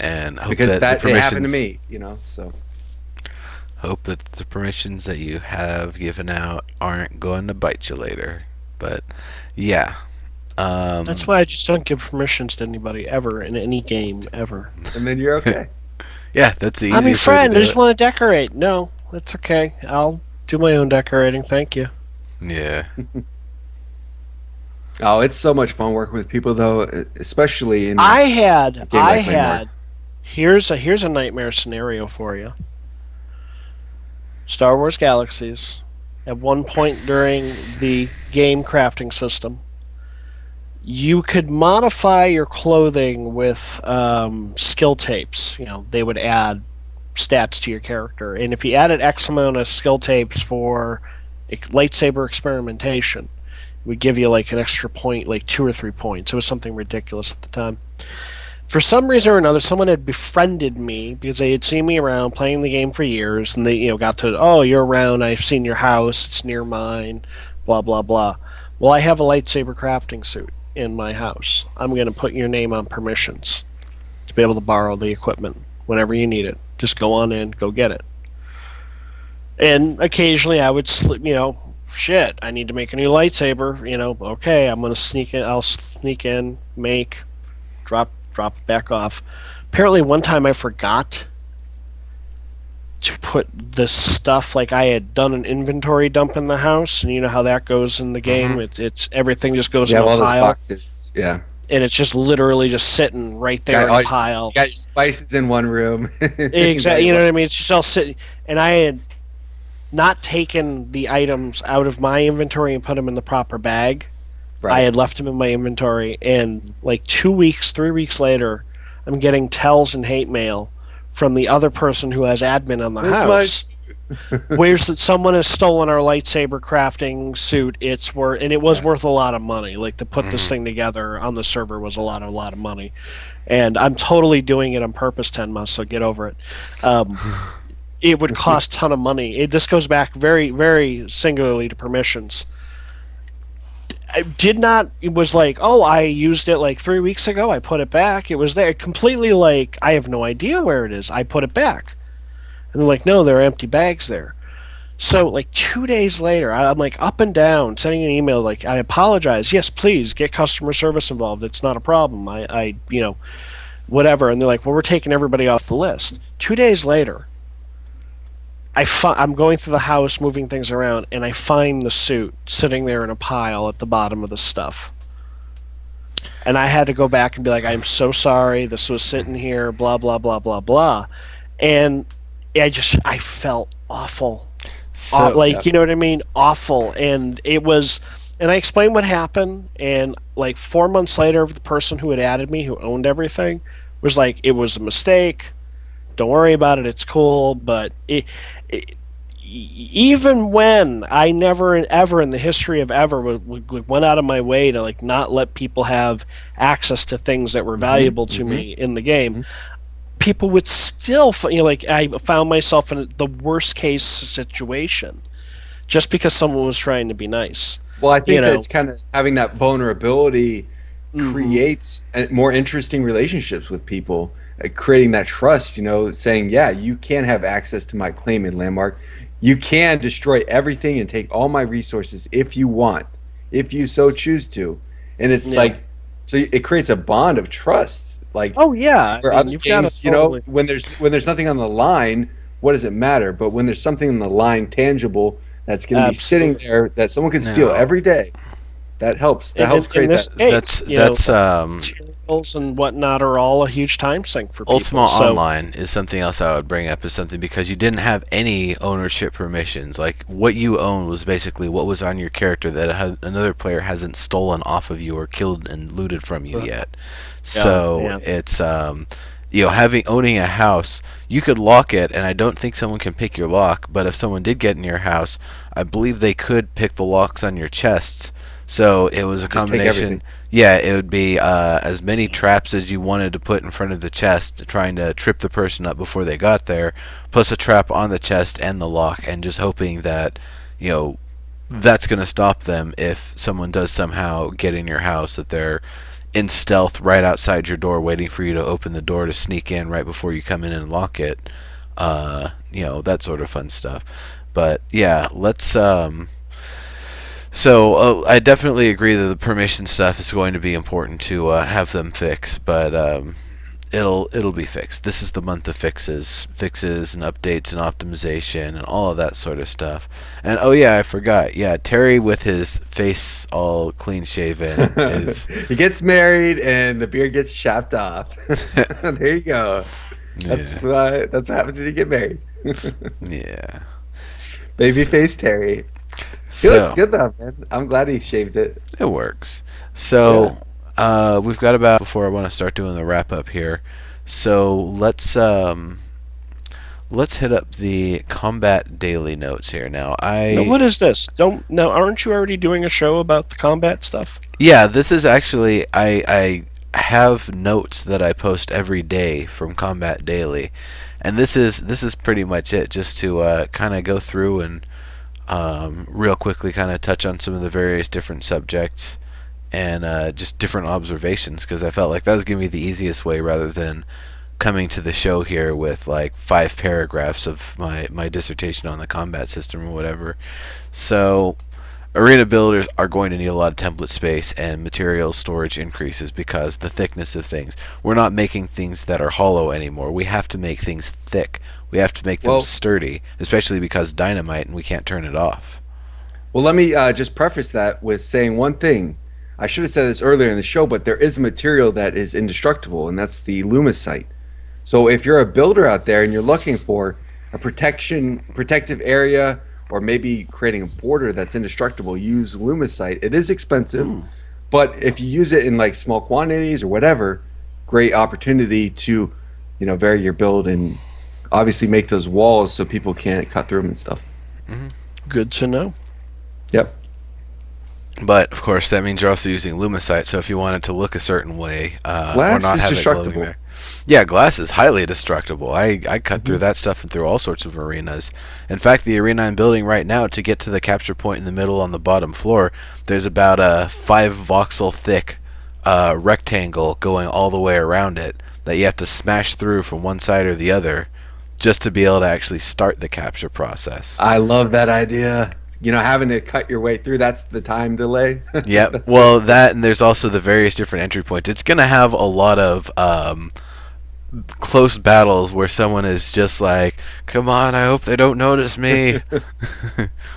Speaker 1: and hope
Speaker 3: Because
Speaker 1: that the
Speaker 3: they happened to
Speaker 1: permissions.
Speaker 3: me. So
Speaker 1: Hope that the permissions that you have given out aren't going to bite you later. But yeah,
Speaker 2: That's why I just don't give permissions to anybody ever in any game ever.
Speaker 3: and then you're okay.
Speaker 1: yeah, that's the
Speaker 2: I'm your
Speaker 1: easiest way to
Speaker 2: friend. I
Speaker 1: do
Speaker 2: just
Speaker 1: it.
Speaker 2: want to decorate. No, that's okay. I'll do my own decorating. Thank you.
Speaker 1: Yeah,
Speaker 3: Oh, it's so much fun working with people, though, especially in
Speaker 2: I
Speaker 3: a
Speaker 2: had,
Speaker 3: game
Speaker 2: I
Speaker 3: like Landmark.
Speaker 2: had. Here's a nightmare scenario for you. Star Wars Galaxies. At one point during the game crafting system, you could modify your clothing with skill tapes. They would add stats to your character, and if you added X amount of skill tapes for lightsaber experimentation, it would give you like an extra point, like 2 or 3 points. It was something ridiculous at the time. For some reason or another, someone had befriended me because they had seen me around playing the game for years, and they got to, oh, you're around. I've seen your house. It's near mine. Blah blah blah. Well, I have a lightsaber crafting suit in my house. I'm going to put your name on permissions to be able to borrow the equipment whenever you need it. Just go on in, go get it. And occasionally I would slip, shit, I need to make a new lightsaber. Okay, I'm going to sneak in. I'll sneak in, make, drop it back off. Apparently, one time I forgot to put the stuff, like I had done an inventory dump in the house, and you know how that goes in the game. It's everything just goes
Speaker 3: You
Speaker 2: in
Speaker 3: have
Speaker 2: a
Speaker 3: all those
Speaker 2: pile,
Speaker 3: boxes. Yeah.
Speaker 2: and it's just literally just sitting right there in a pile.
Speaker 3: You got your spices in one room.
Speaker 2: Exactly, you know what I mean? It's just all sitting, and I had not taken the items out of my inventory and put them in the proper bag.
Speaker 3: Right.
Speaker 2: I had left them in my inventory, and like 2 weeks, 3 weeks later, I'm getting tells and hate mail from the other person who has admin on the house. Where's that someone has stolen our lightsaber crafting suit? It's worth, and it was worth a lot of money. Like to put this thing together on the server was a lot of money, and I'm totally doing it on purpose, Tenma. So get over it. It would cost a ton of money. This goes back very, very singularly to permissions. I did not. It was like, oh, I used it like 3 weeks ago. I put it back. It was there. Completely like, I have no idea where it is. I put it back. And they're like, no, there are empty bags there. So like 2 days later, I'm like up and down, sending an email like, I apologize. Yes, please get customer service involved. It's not a problem. Whatever. And they're like, well, we're taking everybody off the list. 2 days later, I'm going through the house, moving things around, and I find the suit sitting there in a pile at the bottom of the stuff. And I had to go back and be like, I'm so sorry. This was sitting here, blah, blah, blah, blah, blah. And I felt awful.
Speaker 1: so
Speaker 2: You know what I mean? Awful. And I explained what happened. And like 4 months later, the person who had added me, who owned everything, was like, it was a mistake. Don't worry about it. It's cool. But even when I never ever in the history of ever went out of my way to like not let people have access to things that were valuable to me in the game, people would still, like I found myself in the worst case situation just because someone was trying to be nice.
Speaker 3: Well, I think
Speaker 2: You
Speaker 3: that
Speaker 2: know,
Speaker 3: it's kind of having that vulnerability creates more interesting relationships with people, creating that trust, saying, yeah, you can have access to my claim in Landmark. You can destroy everything and take all my resources if you want, if you so choose to. And it's like, so it creates a bond of trust. Like,
Speaker 2: oh yeah,
Speaker 3: where
Speaker 2: I mean,
Speaker 3: other
Speaker 2: you've got
Speaker 3: games,
Speaker 2: to totally.
Speaker 3: when there's nothing on the line, what does it matter? But when there's something in the line tangible that's going to be sitting
Speaker 2: Absolutely.
Speaker 3: there that someone can steal
Speaker 1: No.
Speaker 3: every day, that helps. That
Speaker 2: And
Speaker 3: helps
Speaker 2: in
Speaker 3: create
Speaker 2: this
Speaker 3: that.
Speaker 2: case,
Speaker 1: That's
Speaker 2: materials and whatnot are all a huge time sink for
Speaker 1: Ultima
Speaker 2: people. So
Speaker 1: Online is something else I would bring up as something because you didn't have any ownership permissions. Like what you own was basically what was on your character that another player hasn't stolen off of you or killed and looted from you yet. So
Speaker 2: yeah.
Speaker 1: it's owning a house, you could lock it, and I don't think someone can pick your lock. But if someone did get in your house, I believe they could pick the locks on your chests. So it was a
Speaker 3: Just take
Speaker 1: combination.
Speaker 3: everything.
Speaker 1: Yeah, it would be as many traps as you wanted to put in front of the chest, trying to trip the person up before they got there, plus a trap on the chest and the lock, and just hoping that, that's going to stop them if someone does somehow get in your house, that they're in stealth right outside your door waiting for you to open the door to sneak in right before you come in and lock it. That sort of fun stuff. But yeah, let's so I definitely agree that the permission stuff is going to be important to have them fix, but it'll be fixed. This is the month of fixes and updates and optimization and all of that sort of stuff. And oh yeah, I forgot. Yeah, Terry with his face all clean shaven is
Speaker 3: He gets married and the beard gets chopped off. There you go. That's
Speaker 1: yeah,
Speaker 3: that's what happens when you get married.
Speaker 1: yeah.
Speaker 3: Babyface Terry. He looks
Speaker 1: So
Speaker 3: good though, man. I'm glad he shaved it.
Speaker 1: it works.
Speaker 3: Yeah.
Speaker 1: So we've got about before I want to start doing the wrap up here. So let's hit up the combat daily notes here. Now
Speaker 2: now, what is this? Don't now, aren't you already doing a show about the combat stuff?
Speaker 1: yeah, this is actually I have notes that I post every day from Combat Daily, and this is pretty much it. Just to kind of go through and real quickly kind of touch on some of the various different subjects and just different observations because I felt like that was giving me the easiest way rather than coming to the show here with like 5 paragraphs of my dissertation on the combat system or whatever. So arena builders are going to need a lot of template space and material storage increases because the thickness of things. We're not making things that are hollow anymore. We have to make things thick. We have to make them
Speaker 3: Well,
Speaker 1: sturdy, especially because dynamite and we can't turn it off.
Speaker 3: well, let me just preface that with saying one thing. I should have said this earlier in the show, but there is a material that is indestructible, and that's the Lumicite. So if you're a builder out there and you're looking for a protective area, or maybe creating a border that's indestructible, use Lumicite. It is expensive, but if you use it in like small quantities or whatever, great opportunity to, vary your build and obviously make those walls so people can't cut through them and stuff.
Speaker 2: Good to know.
Speaker 3: Yep.
Speaker 1: But of course, that means you're also using Lumicite. So if you want it to look a certain way, or
Speaker 3: Glass
Speaker 1: not
Speaker 3: is
Speaker 1: have it glowing
Speaker 3: destructible.
Speaker 1: there, yeah, glass is highly destructible. I cut through that stuff and through all sorts of arenas. In fact, the arena I'm building right now to get to the capture point in the middle on the bottom floor, there's about a 5 voxel thick rectangle going all the way around it that you have to smash through from one side or the other just to be able to actually start the capture process.
Speaker 3: I love that idea. Having to cut your way through, that's the time delay.
Speaker 1: Yep.
Speaker 3: That's
Speaker 1: Well, that and there's also the various different entry points. It's going to have a lot of close battles where someone is just like, "Come on, I hope they don't notice me,"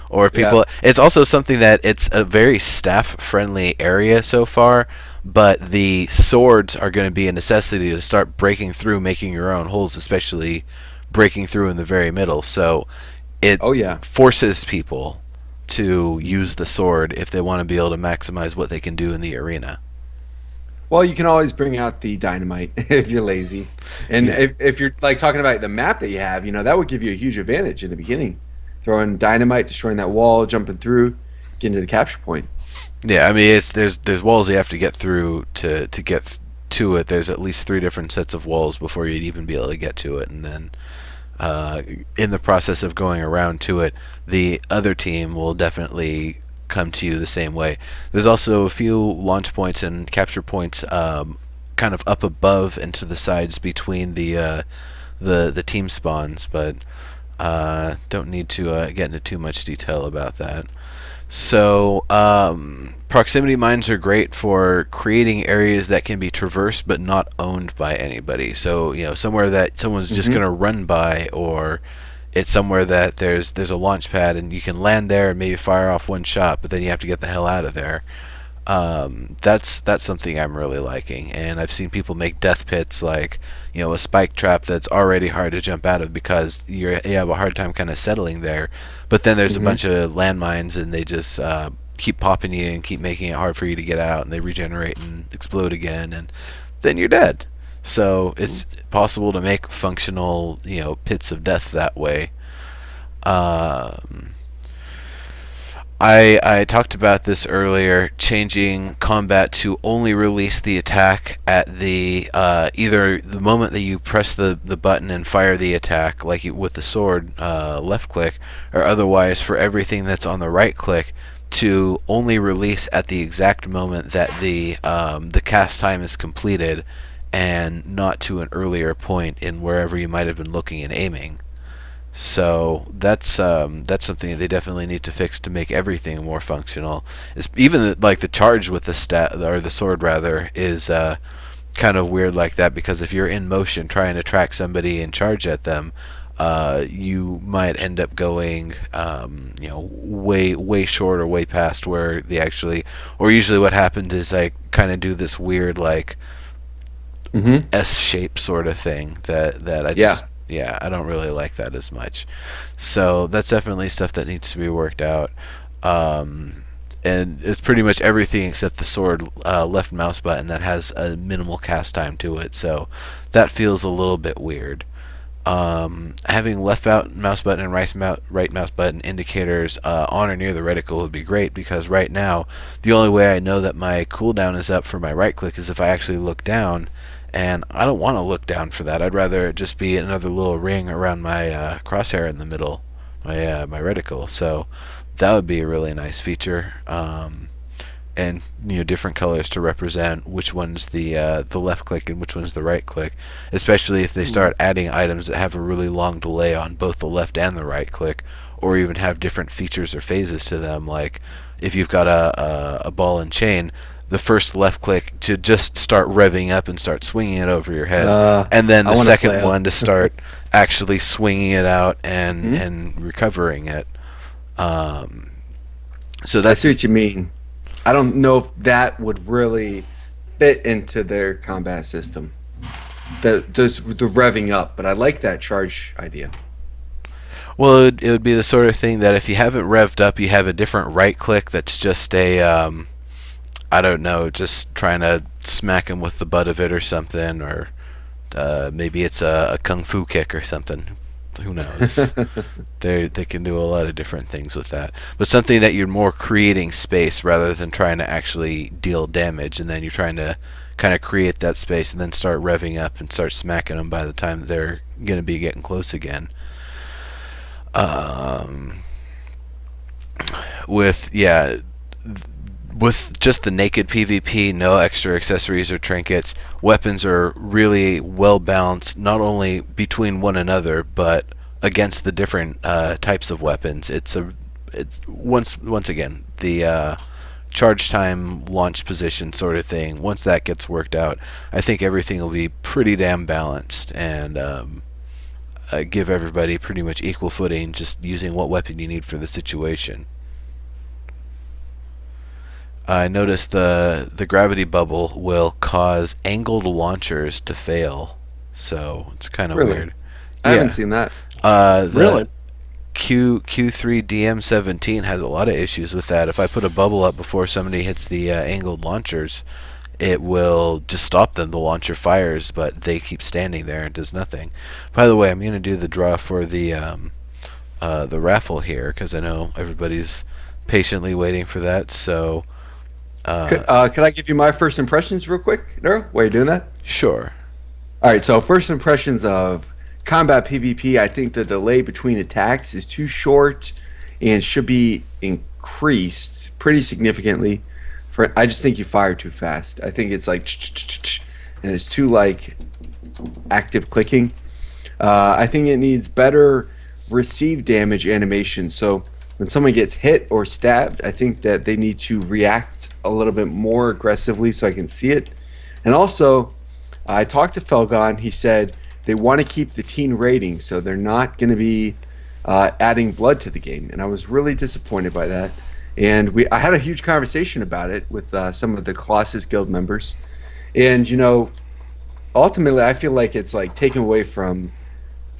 Speaker 1: or people.
Speaker 3: Yeah.
Speaker 1: It's also something that it's a very staff-friendly area so far, but the swords are going to be a necessity to start breaking through, making your own holes, especially breaking through in the very middle. So it
Speaker 3: Oh yeah.
Speaker 1: forces people to use the sword if they want to be able to maximize what they can do in the arena.
Speaker 3: Well, you can always bring out the dynamite if you're lazy, and
Speaker 1: Yeah.
Speaker 3: if you're like talking about the map that you have, that would give you a huge advantage in the beginning. Throwing dynamite, destroying that wall, jumping through, getting to the capture point.
Speaker 1: Yeah, I mean there's walls you have to get through to get to it. There's at least 3 different sets of walls before you'd even be able to get to it, and then in the process of going around to it, the other team will definitely come to you the same way. There's also a few launch points and capture points kind of up above and to the sides between the team spawns, but don't need to get into too much detail about that. So proximity mines are great for creating areas that can be traversed but not owned by anybody. So somewhere that someone's just
Speaker 3: Mhm.
Speaker 1: going to run by or it's somewhere that there's a launch pad and you can land there and maybe fire off one shot, but then you have to get the hell out of there. That's something I'm really liking, and I've seen people make death pits, like a spike trap that's already hard to jump out of because you have a hard time kind of settling there, but then there's a bunch of landmines and they just keep popping you and keep making it hard for you to get out, and they regenerate and explode again, and then you're dead. So it's possible to make functional pits of death that way. Um, I talked about this earlier, changing combat to only release the attack at the either the moment that you press the button and fire the attack, like with the sword, left click, or otherwise for everything that's on the right click to only release at the exact moment that the cast time is completed, and not to an earlier point in wherever you might have been looking and aiming. So that's something that they definitely need to fix to make everything more functional. It's even like the charge with the stat or the sword rather is kind of weird like that, because if you're in motion trying to track somebody and charge at them, you might end up going way short or way past where they actually, or usually what happens is I kind of do this weird like S shape sort of thing that I just I don't really like that as much. So that's definitely stuff that needs to be worked out. And it's pretty much everything except the sword left mouse button that has a minimal cast time to it. So that feels a little bit weird. Having left mouse button and right mouse button indicators on or near the reticle would be great, because right now the only way I know that my cooldown is up for my right click is if I actually look down, and I don't want to look down for that. I'd rather it just be another little ring around my crosshair in the middle, my reticle. So that would be a really nice feature. And different colors to represent which one's the left click and which one's the right click, especially if they start adding items that have a really long delay on both the left and the right click, or even have different features or phases to them. Like if you've got a ball and chain, the first left click to just start revving up and start swinging it over your head, and then the second one to start actually swinging it out and recovering it. So
Speaker 3: I see what you mean. I don't know if that would really fit into their combat system. The revving up, but I like that charge idea.
Speaker 1: Well, it would be the sort of thing that if you haven't revved up, you have a different right click that's just a I don't know, just trying to smack him with the butt of it or something, or maybe it's a kung fu kick or something. Who knows? They can do a lot of different things with that. But something that you're more creating space rather than trying to actually deal damage, and then you're trying to kind of create that space and then start revving up and start smacking them by the time they're going to be getting close again. With just the naked PvP, no extra accessories or trinkets, weapons are really well balanced, not only between one another, but against the different types of weapons. It's once again the charge time, launch position sort of thing. Once that gets worked out, I think everything will be pretty damn balanced, and give everybody pretty much equal footing, just using what weapon you need for the situation. I noticed the gravity bubble will cause angled launchers to fail, so it's kind of weird.
Speaker 3: I haven't seen that.
Speaker 1: Really? Q3 DM17 has a lot of issues with that. If I put a bubble up before somebody hits the angled launchers, it will just stop them. The launcher fires, but they keep standing there and does nothing. By the way, I'm going to do the draw for the raffle here, because I know everybody's patiently waiting for that. So.
Speaker 3: Could I give you my first impressions real quick, Nero, while you're doing that?
Speaker 1: Sure.
Speaker 3: All right, so first impressions of combat PvP, I think the delay between attacks is too short and should be increased pretty significantly. I just think you fire too fast. I think it's like and it's too like active clicking. I think it needs better receive damage animation. So when someone gets hit or stabbed, I think that they need to react a little bit more aggressively so I can see it. And also, I talked to Felgon. He said they want to keep the teen rating, so they're not going to be adding blood to the game, and I was really disappointed by that. And I had a huge conversation about it with some of the Colossus Guild members, and ultimately, I feel like it's like taken away from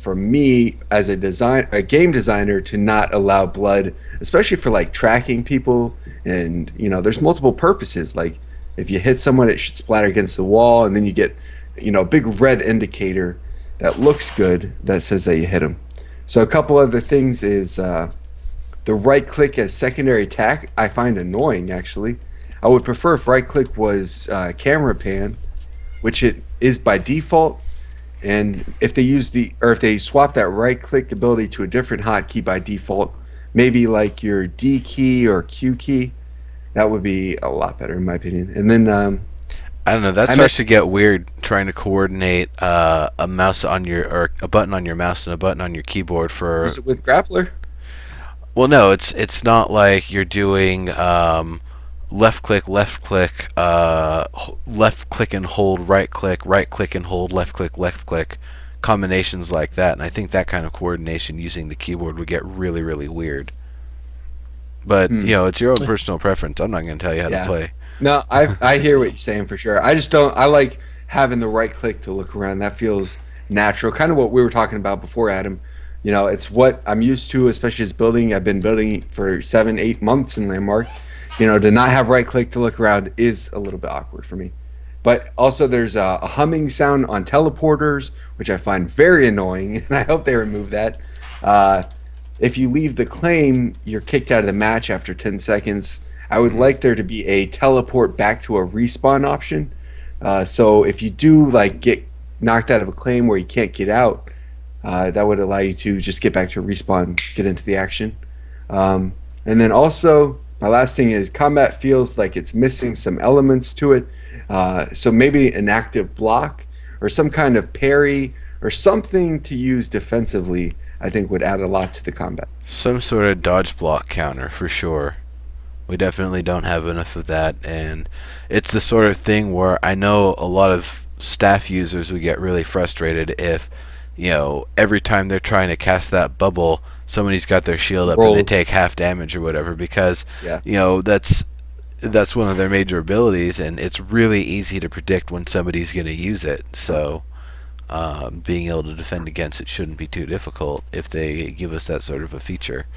Speaker 3: me as a game designer to not allow blood, especially for like tracking people. And there's multiple purposes. Like if you hit someone, it should splatter against the wall, and then you get a big red indicator that looks good that says that you hit them. So a couple other things is the right click as secondary attack. I find annoying actually. I would prefer if right click was camera pan, which it is by default. And if they swap that right click ability to a different hotkey by default, maybe like your D key or Q key, that would be a lot better in my opinion. And then
Speaker 1: I don't know. That starts to get weird trying to coordinate a mouse on or a button on your mouse and a button on your keyboard for.
Speaker 3: Use it with grappler.
Speaker 1: Well, no, it's not like you're doing left click, left click and hold, right click and hold, left click, combinations like that. And I think that kind of coordination using the keyboard would get really, really weird. But it's your own personal preference. I'm not going to tell you how to play.
Speaker 3: No, I hear what you're saying for sure. I just don't. I like having the right click to look around. That feels natural. Kind of what we were talking about before, Adam. It's what I'm used to, especially as building. I've been building for 7-8 months in Landmark. To not have right click to look around is a little bit awkward for me. But also there's a humming sound on teleporters, which I find very annoying, and I hope they remove that. If you leave the claim, you're kicked out of the match after 10 seconds. I would like there to be a teleport back to a respawn option. So if you do get knocked out of a claim where you can't get out, that would allow you to just get back to a respawn, get into the action. And then also, my last thing is combat feels like it's missing some elements to it. So maybe an active block or some kind of parry or something to use defensively, I think would add a lot to the combat.
Speaker 1: Some sort of dodge block counter for sure. We definitely don't have enough of that, and it's the sort of thing where I know a lot of staff users would get really frustrated if every time they're trying to cast that bubble, somebody's got their shield up and they take half damage or whatever, because that's one of their major abilities, and it's really easy to predict when somebody's going to use it. So being able to defend against it shouldn't be too difficult if they give us that sort of a feature.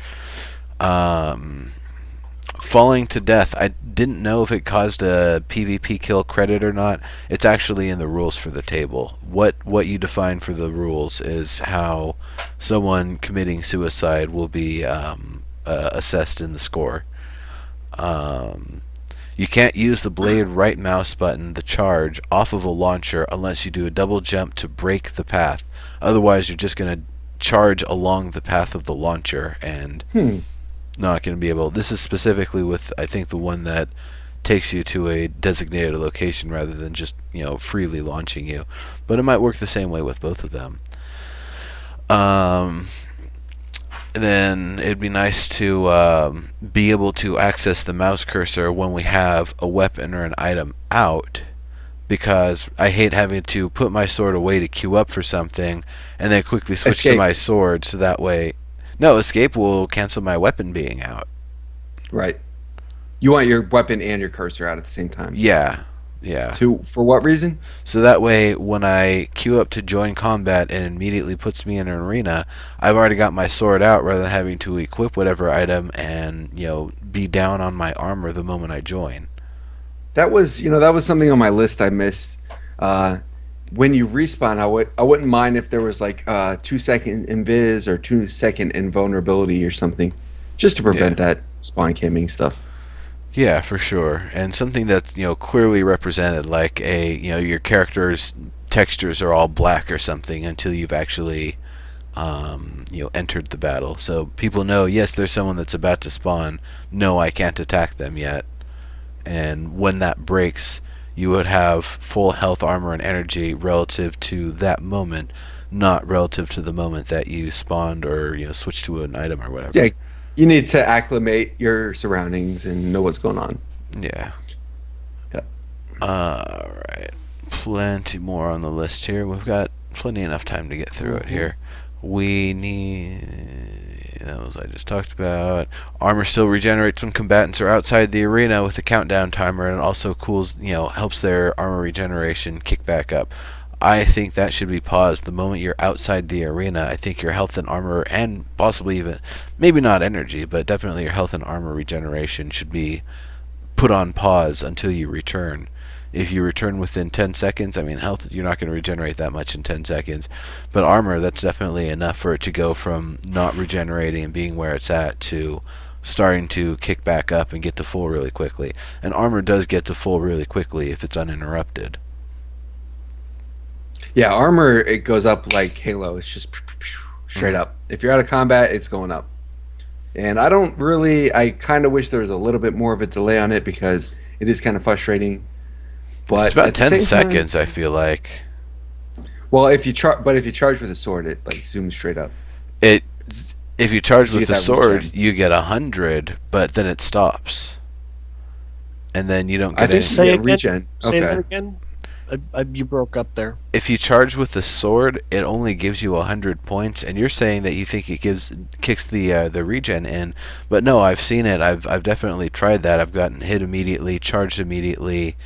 Speaker 1: Falling to death, I didn't know if it caused a PvP kill credit or not. It's actually in the rules for the table. What you define for the rules is how someone committing suicide will be assessed in the score. You can't use the blade right mouse button, the charge, off of a launcher unless you do a double jump to break the path. Otherwise, you're just going to charge along the path of the launcher and not going to be able. This is specifically with, I think, the one that takes you to a designated location rather than just freely launching you. But it might work the same way with both of them. Then it'd be nice to be able to access the mouse cursor when we have a weapon or an item out, because I hate having to put my sword away to queue up for something and then quickly switch to my sword, so that way. No, escape will cancel my weapon being out.
Speaker 3: Right. You want your weapon and your cursor out at the same time.
Speaker 1: Yeah.
Speaker 3: For what reason?
Speaker 1: So that way, when I queue up to join combat and it immediately puts me in an arena, I've already got my sword out rather than having to equip whatever item and be down on my armor the moment I join.
Speaker 3: That was something on my list I missed. When you respawn, I wouldn't mind if there was 2-second invis or 2-second invulnerability or something, just to prevent that spawn camming stuff.
Speaker 1: Yeah, for sure. And something that's clearly represented, like your character's textures are all black or something until you've actually entered the battle. So people know, yes, there's someone that's about to spawn. No, I can't attack them yet. And when that breaks, you would have full health, armor, and energy relative to that moment, not relative to the moment that you spawned or switched to an item or whatever.
Speaker 3: Yeah, you need to acclimate your surroundings and know what's going on.
Speaker 1: Yeah. Alright. Plenty more on the list here. We've got plenty enough time to get through it here. We need... that was I just talked about. Armor still regenerates when combatants are outside the arena with a countdown timer, and it also cools, helps their armor regeneration kick back up. I think that should be paused the moment you're outside the arena. I think your health and armor, and possibly even, maybe not energy, but definitely your health and armor regeneration should be put on pause until you return. If you return within 10 seconds, I mean, health, you're not going to regenerate that much in 10 seconds. But armor, that's definitely enough for it to go from not regenerating and being where it's at to starting to kick back up and get to full really quickly. And armor does get to full really quickly if it's uninterrupted.
Speaker 3: Yeah, armor, it goes up like Halo. It's just straight up. If you're out of combat, it's going up. And I kind of wish there was a little bit more of a delay on it because it is kind of frustrating. But
Speaker 1: it's about
Speaker 3: at the
Speaker 1: 10
Speaker 3: same
Speaker 1: seconds,
Speaker 3: time,
Speaker 1: I feel like.
Speaker 3: well, if you charge with a sword, it like zooms straight up.
Speaker 1: It If you charge
Speaker 3: You
Speaker 1: with
Speaker 3: get
Speaker 1: the
Speaker 3: that
Speaker 1: sword,
Speaker 3: regen.
Speaker 1: you get 100, but then it stops. And then you don't
Speaker 3: I
Speaker 1: get
Speaker 3: think
Speaker 1: any.
Speaker 3: you
Speaker 2: Say
Speaker 3: get
Speaker 2: again.
Speaker 3: regen.
Speaker 2: Say that
Speaker 3: Okay.
Speaker 2: again. You broke up there.
Speaker 1: If you charge with the sword, it only gives you 100 points, and you're saying that you think it kicks the regen in, but no, I've seen it. I've definitely tried that. I've gotten hit immediately, charged immediately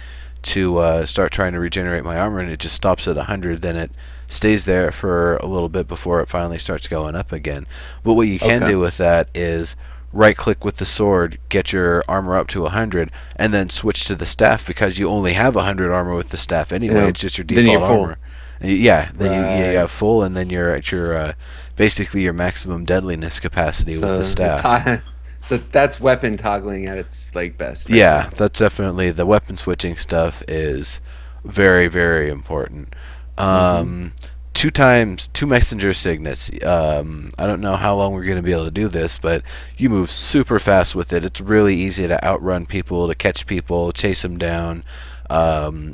Speaker 1: to start trying to regenerate my armor, and it just stops at 100. Then it stays there for a little bit before it finally starts going up again. But what you can
Speaker 3: Okay.
Speaker 1: do with that is right click with the sword, get your armor up to 100, and then switch to the staff because you only have 100 armor with the staff anyway.
Speaker 3: Yeah.
Speaker 1: It's just your
Speaker 3: Then you
Speaker 1: default
Speaker 3: get full.
Speaker 1: armor. Yeah, then you
Speaker 3: Right.
Speaker 1: have full, and then you're at your basically your maximum deadliness capacity with the
Speaker 3: So
Speaker 1: staff.
Speaker 3: so that's weapon toggling at its like best. Right
Speaker 1: Yeah,
Speaker 3: there.
Speaker 1: that's definitely the weapon switching stuff is very, very important.
Speaker 3: Mhm.
Speaker 1: Two messenger signets. I don't know how long we're going to be able to do this, but you move super fast with it. It's really easy to outrun people, to catch people, chase them down.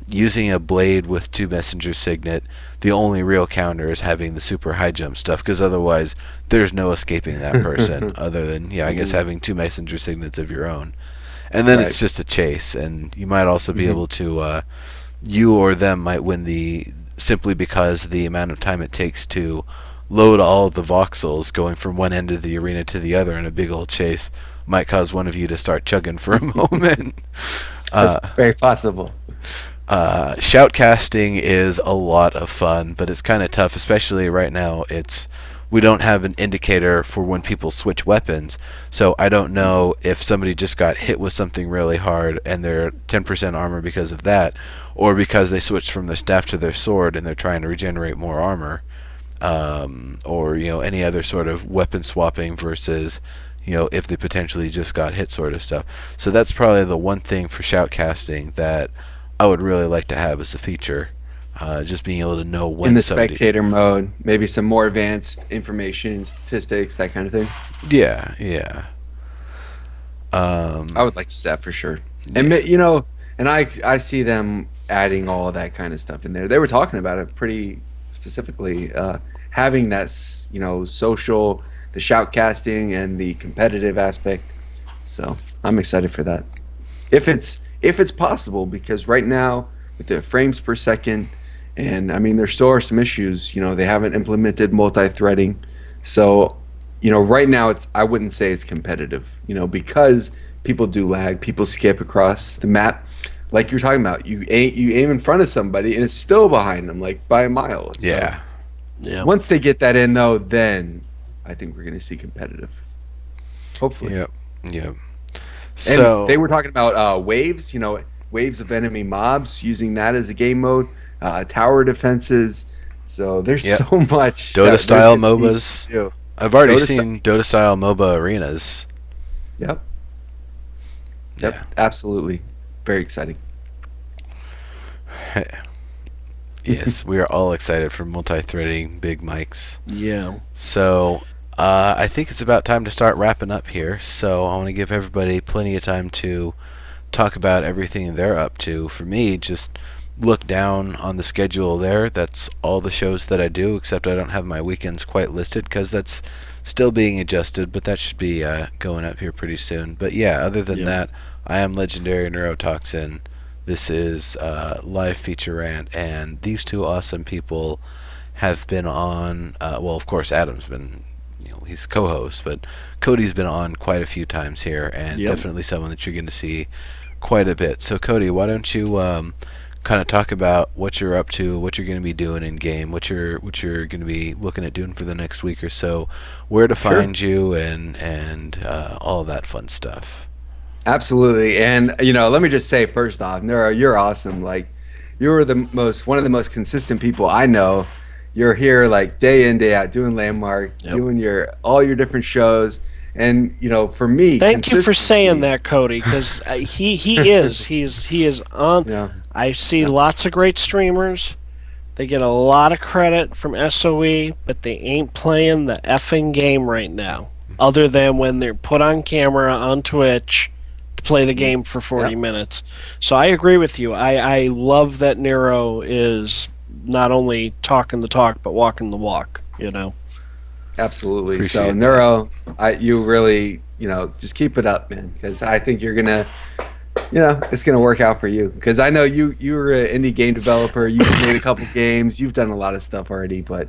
Speaker 1: Using a blade with two messenger signet, the only real counter is having the super high jump stuff, because otherwise there's no escaping that person other than, I guess, having two messenger signets of your own. And then
Speaker 3: Right.
Speaker 1: it's just a chase, and you might also be
Speaker 3: Mhm.
Speaker 1: able to, you or them might win simply because the amount of time it takes to load all of the voxels going from one end of the arena to the other in a big old chase might cause one of you to start chugging for a moment.
Speaker 3: That's
Speaker 1: Uh,
Speaker 3: very possible.
Speaker 1: Shoutcasting is a lot of fun, but it's kind of tough, especially right now. We don't have an indicator for when people switch weapons, so I don't know if somebody just got hit with something really hard and they're 10% armor because of that, or because they switched from their staff to their sword and they're trying to regenerate more armor, or any other sort of weapon swapping versus if they potentially just got hit sort of stuff. So that's probably the one thing for shoutcasting that I would really like to have as a feature. Just being able to know when
Speaker 3: In the
Speaker 1: somebody.
Speaker 3: spectator mode, maybe some more advanced information, statistics, that kind of thing.
Speaker 1: Yeah, yeah.
Speaker 3: I would like to see that for sure.
Speaker 1: Yeah.
Speaker 3: And and I see them adding all that kind of stuff in there. They were talking about it pretty specifically, having that social, the shoutcasting and the competitive aspect. So I'm excited for that. If it's possible, because right now with the frames per second, and I mean there still are some issues. They haven't implemented multi-threading, so right now I wouldn't say it's competitive. Because people do lag, people skip across the map. Like you're talking about, you aim in front of somebody and it's still behind them, like by a mile. So
Speaker 1: Yeah.
Speaker 2: Yeah.
Speaker 3: once they get that in, though, then I think we're going to see competitive. Hopefully.
Speaker 1: Yep. Yep.
Speaker 3: And
Speaker 1: So
Speaker 3: they were talking about waves, waves of enemy mobs, using that as a game mode, tower defenses. So there's
Speaker 1: Yep.
Speaker 3: so much.
Speaker 1: Dota style
Speaker 3: there's gonna be
Speaker 1: MOBAs.
Speaker 3: to do.
Speaker 1: I've already
Speaker 3: Dota
Speaker 1: seen Dota style MOBA arenas.
Speaker 3: Yep. Yep.
Speaker 1: Yeah.
Speaker 3: Absolutely. Very exciting.
Speaker 1: Yes, we are all excited for multi-threading big mics.
Speaker 2: Yeah.
Speaker 1: So I think it's about time to start wrapping up here. So I want to give everybody plenty of time to talk about everything they're up to. For me, just look down on the schedule there. That's all the shows that I do, except I don't have my weekends quite listed because that's still being adjusted, but that should be going up here pretty soon. But yeah, other than
Speaker 2: Yeah.
Speaker 1: that, I am Legendary Neurotoxin. This is live feature rant, and these two awesome people have been on. Well, of course, Adam's been. he's co-host, but Kodi's been on quite a few times here, and
Speaker 2: Yep.
Speaker 1: definitely someone that you're going to see quite a bit. So Kodi, why don't you kind of talk about what you're up to, what you're going to be doing in game, what you're going to be looking at doing for the next week or so, where to
Speaker 3: Sure.
Speaker 1: find you, and all of that fun stuff.
Speaker 3: Absolutely. And let me just say first off, Nero, you're awesome. Like you're one of the most consistent people I know. You're here like day in, day out doing Landmark,
Speaker 2: Yep.
Speaker 3: doing all your different shows. And for me,
Speaker 2: Thank you for saying
Speaker 3: consistency-
Speaker 2: that, Kodi, because he is on.
Speaker 3: Yeah.
Speaker 2: I see lots of great streamers. They get a lot of credit from SOE, but they ain't playing the effing game right now. Other than when they're put on camera on Twitch to play the game for 40
Speaker 3: Yep.
Speaker 2: minutes. So I agree with you. I love that Nero is not only talking the talk, but walking the walk,
Speaker 3: Absolutely.
Speaker 1: Appreciate
Speaker 3: So
Speaker 1: that.
Speaker 3: Neuro, you really, just keep it up, man, because I think you're gonna, it's gonna work out for you. Because I know you're an indie game developer. You've made a couple games. You've done a lot of stuff already, but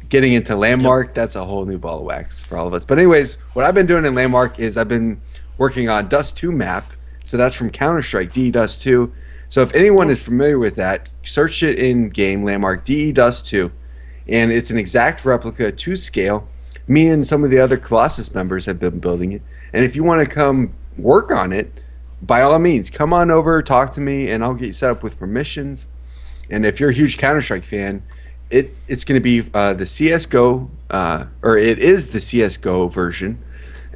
Speaker 3: getting into Landmark, that's a whole new ball of wax for all of us. But anyways, what I've been doing in Landmark is I've been working on Dust 2 map. So that's from Counter-Strike, DE Dust 2. So if anyone is familiar with that, search it in game Landmark DE Dust 2. And it's an exact replica to scale. Me and some of the other Colossus members have been building it. And if you want to come work on it, by all means, come on over, talk to me, and I'll get you set up with permissions. And if you're a huge Counter-Strike fan, it's going to be the CSGO, or it is the CSGO version.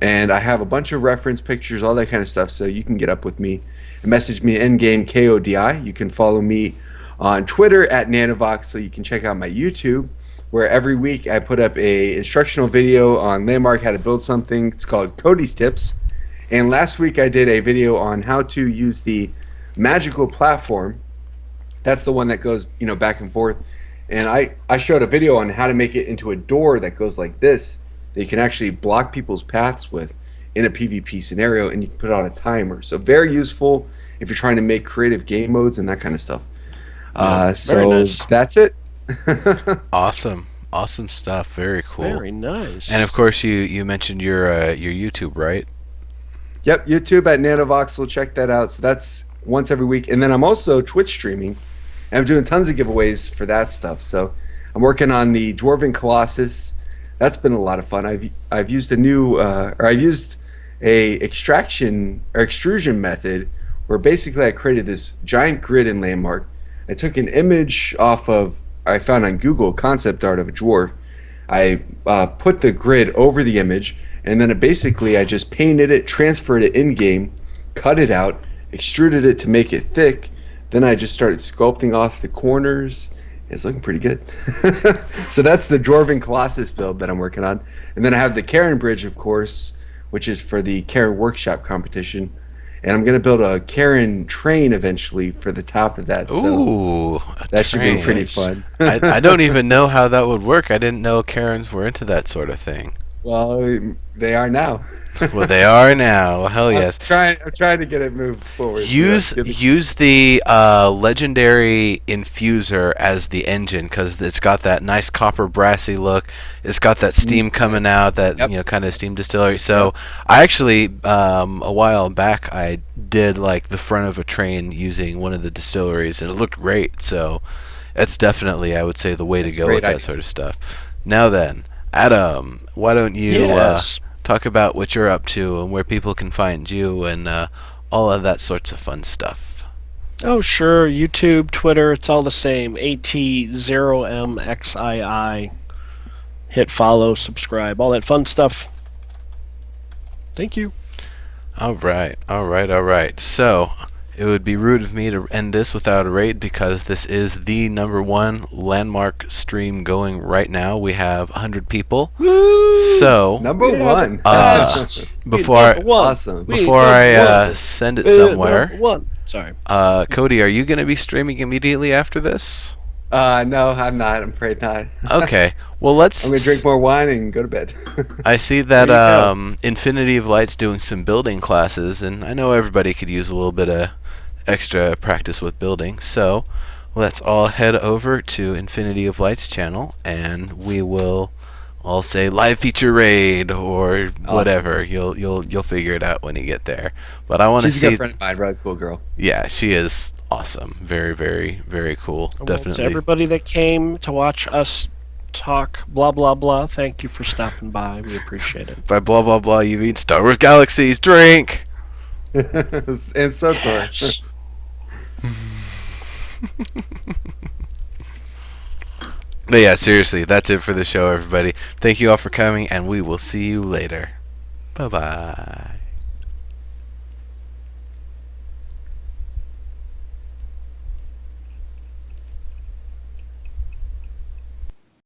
Speaker 3: And I have a bunch of reference pictures, all that kind of stuff, so you can get up with me and message me in-game KODI. You can follow me on Twitter at Nanovox, so you can check out my YouTube, where every week I put up a instructional video on Landmark, how to build something. It's called Kodi's Tips. And last week I did a video on how to use the magical platform. That's the one that goes, back and forth. And I showed a video on how to make it into a door that goes like this, that you can actually block people's paths with in a PvP scenario, and you can put it on a timer. So very useful if you're trying to make creative game modes and that kind of stuff.
Speaker 2: Very
Speaker 3: So
Speaker 2: nice.
Speaker 3: that's it.
Speaker 1: Awesome stuff. Very cool.
Speaker 2: Very nice.
Speaker 1: And of course, you mentioned your YouTube, right?
Speaker 3: Yep, YouTube at Nanovoxel. Check that out. So that's once every week. And then I'm also Twitch streaming. And I'm doing tons of giveaways for that stuff. So I'm working on the Dwarven Colossus. That's been a lot of fun. I've used I've used a extrusion method where basically I created this giant grid in Landmark. I took an image I found on Google, concept art of a dwarf. I put the grid over the image, and then I just painted it, transferred it in game, cut it out, extruded it to make it thick. Then I just started sculpting off the corners. It's looking pretty good. So that's the Dwarven Colossus build that I'm working on. And then I have the Karen Bridge, of course, which is for the Karen Workshop competition. And I'm going to build a Karen train eventually for the top of that. So
Speaker 1: Ooh,
Speaker 3: that should be pretty fun.
Speaker 1: I don't even know how that would work. I didn't know Karens were into that sort of thing.
Speaker 3: Well, they are now.
Speaker 1: Well, they are now. Hell yes.
Speaker 3: I'm trying to get it moved forward.
Speaker 1: Use the legendary infuser as the engine, because it's got that nice copper brassy look. It's got that steam coming out, that
Speaker 3: Yep.
Speaker 1: kind of steam distillery. So I actually a while back I did like the front of a train using one of the distilleries, and it looked great. So that's definitely, I would say, the way to
Speaker 3: That's a
Speaker 1: go
Speaker 3: great
Speaker 1: with that
Speaker 3: idea.
Speaker 1: sort of stuff. Now then, Adam, why don't you
Speaker 2: Yes.
Speaker 1: talk about what you're up to and where people can find you and all of that sorts of fun stuff.
Speaker 2: Oh, sure. YouTube, Twitter, it's all the same. AT0MXII. Hit follow, subscribe, all that fun stuff. Thank you.
Speaker 1: All right. So it would be rude of me to end this without a raid, because this is the #1 Landmark stream going right now. We have 100 people. So
Speaker 3: Number one.
Speaker 1: before I,
Speaker 3: Awesome.
Speaker 1: before I send it somewhere,
Speaker 2: One. Sorry.
Speaker 1: Kodi, are you going to be streaming immediately after this?
Speaker 3: No, I'm not. I'm afraid not.
Speaker 1: Okay. Well, let's.
Speaker 3: I'm gonna drink more wine and go to bed.
Speaker 1: I see that
Speaker 2: There you go.
Speaker 1: Infinity of Light's doing some building classes, and I know everybody could use a little bit of extra practice with building. So let's all head over to Infinity of Light's channel, and we will I'll say live feature raid or whatever.
Speaker 3: Awesome.
Speaker 1: You'll figure it out when you get there. But I want to
Speaker 3: She's a
Speaker 1: see.
Speaker 3: good friend of mine, really cool girl.
Speaker 1: Yeah, she is awesome. Very, very, very cool.
Speaker 2: Well, to
Speaker 1: Definitely.
Speaker 2: everybody that came to watch us talk, blah blah blah. Thank you for stopping by. We appreciate it.
Speaker 1: By blah blah blah, you mean Star Wars Galaxies? Drink.
Speaker 3: And SOTOR.
Speaker 2: Yes.
Speaker 1: But yeah, seriously, that's it for the show, everybody. Thank you all for coming, and we will see you later. Bye bye.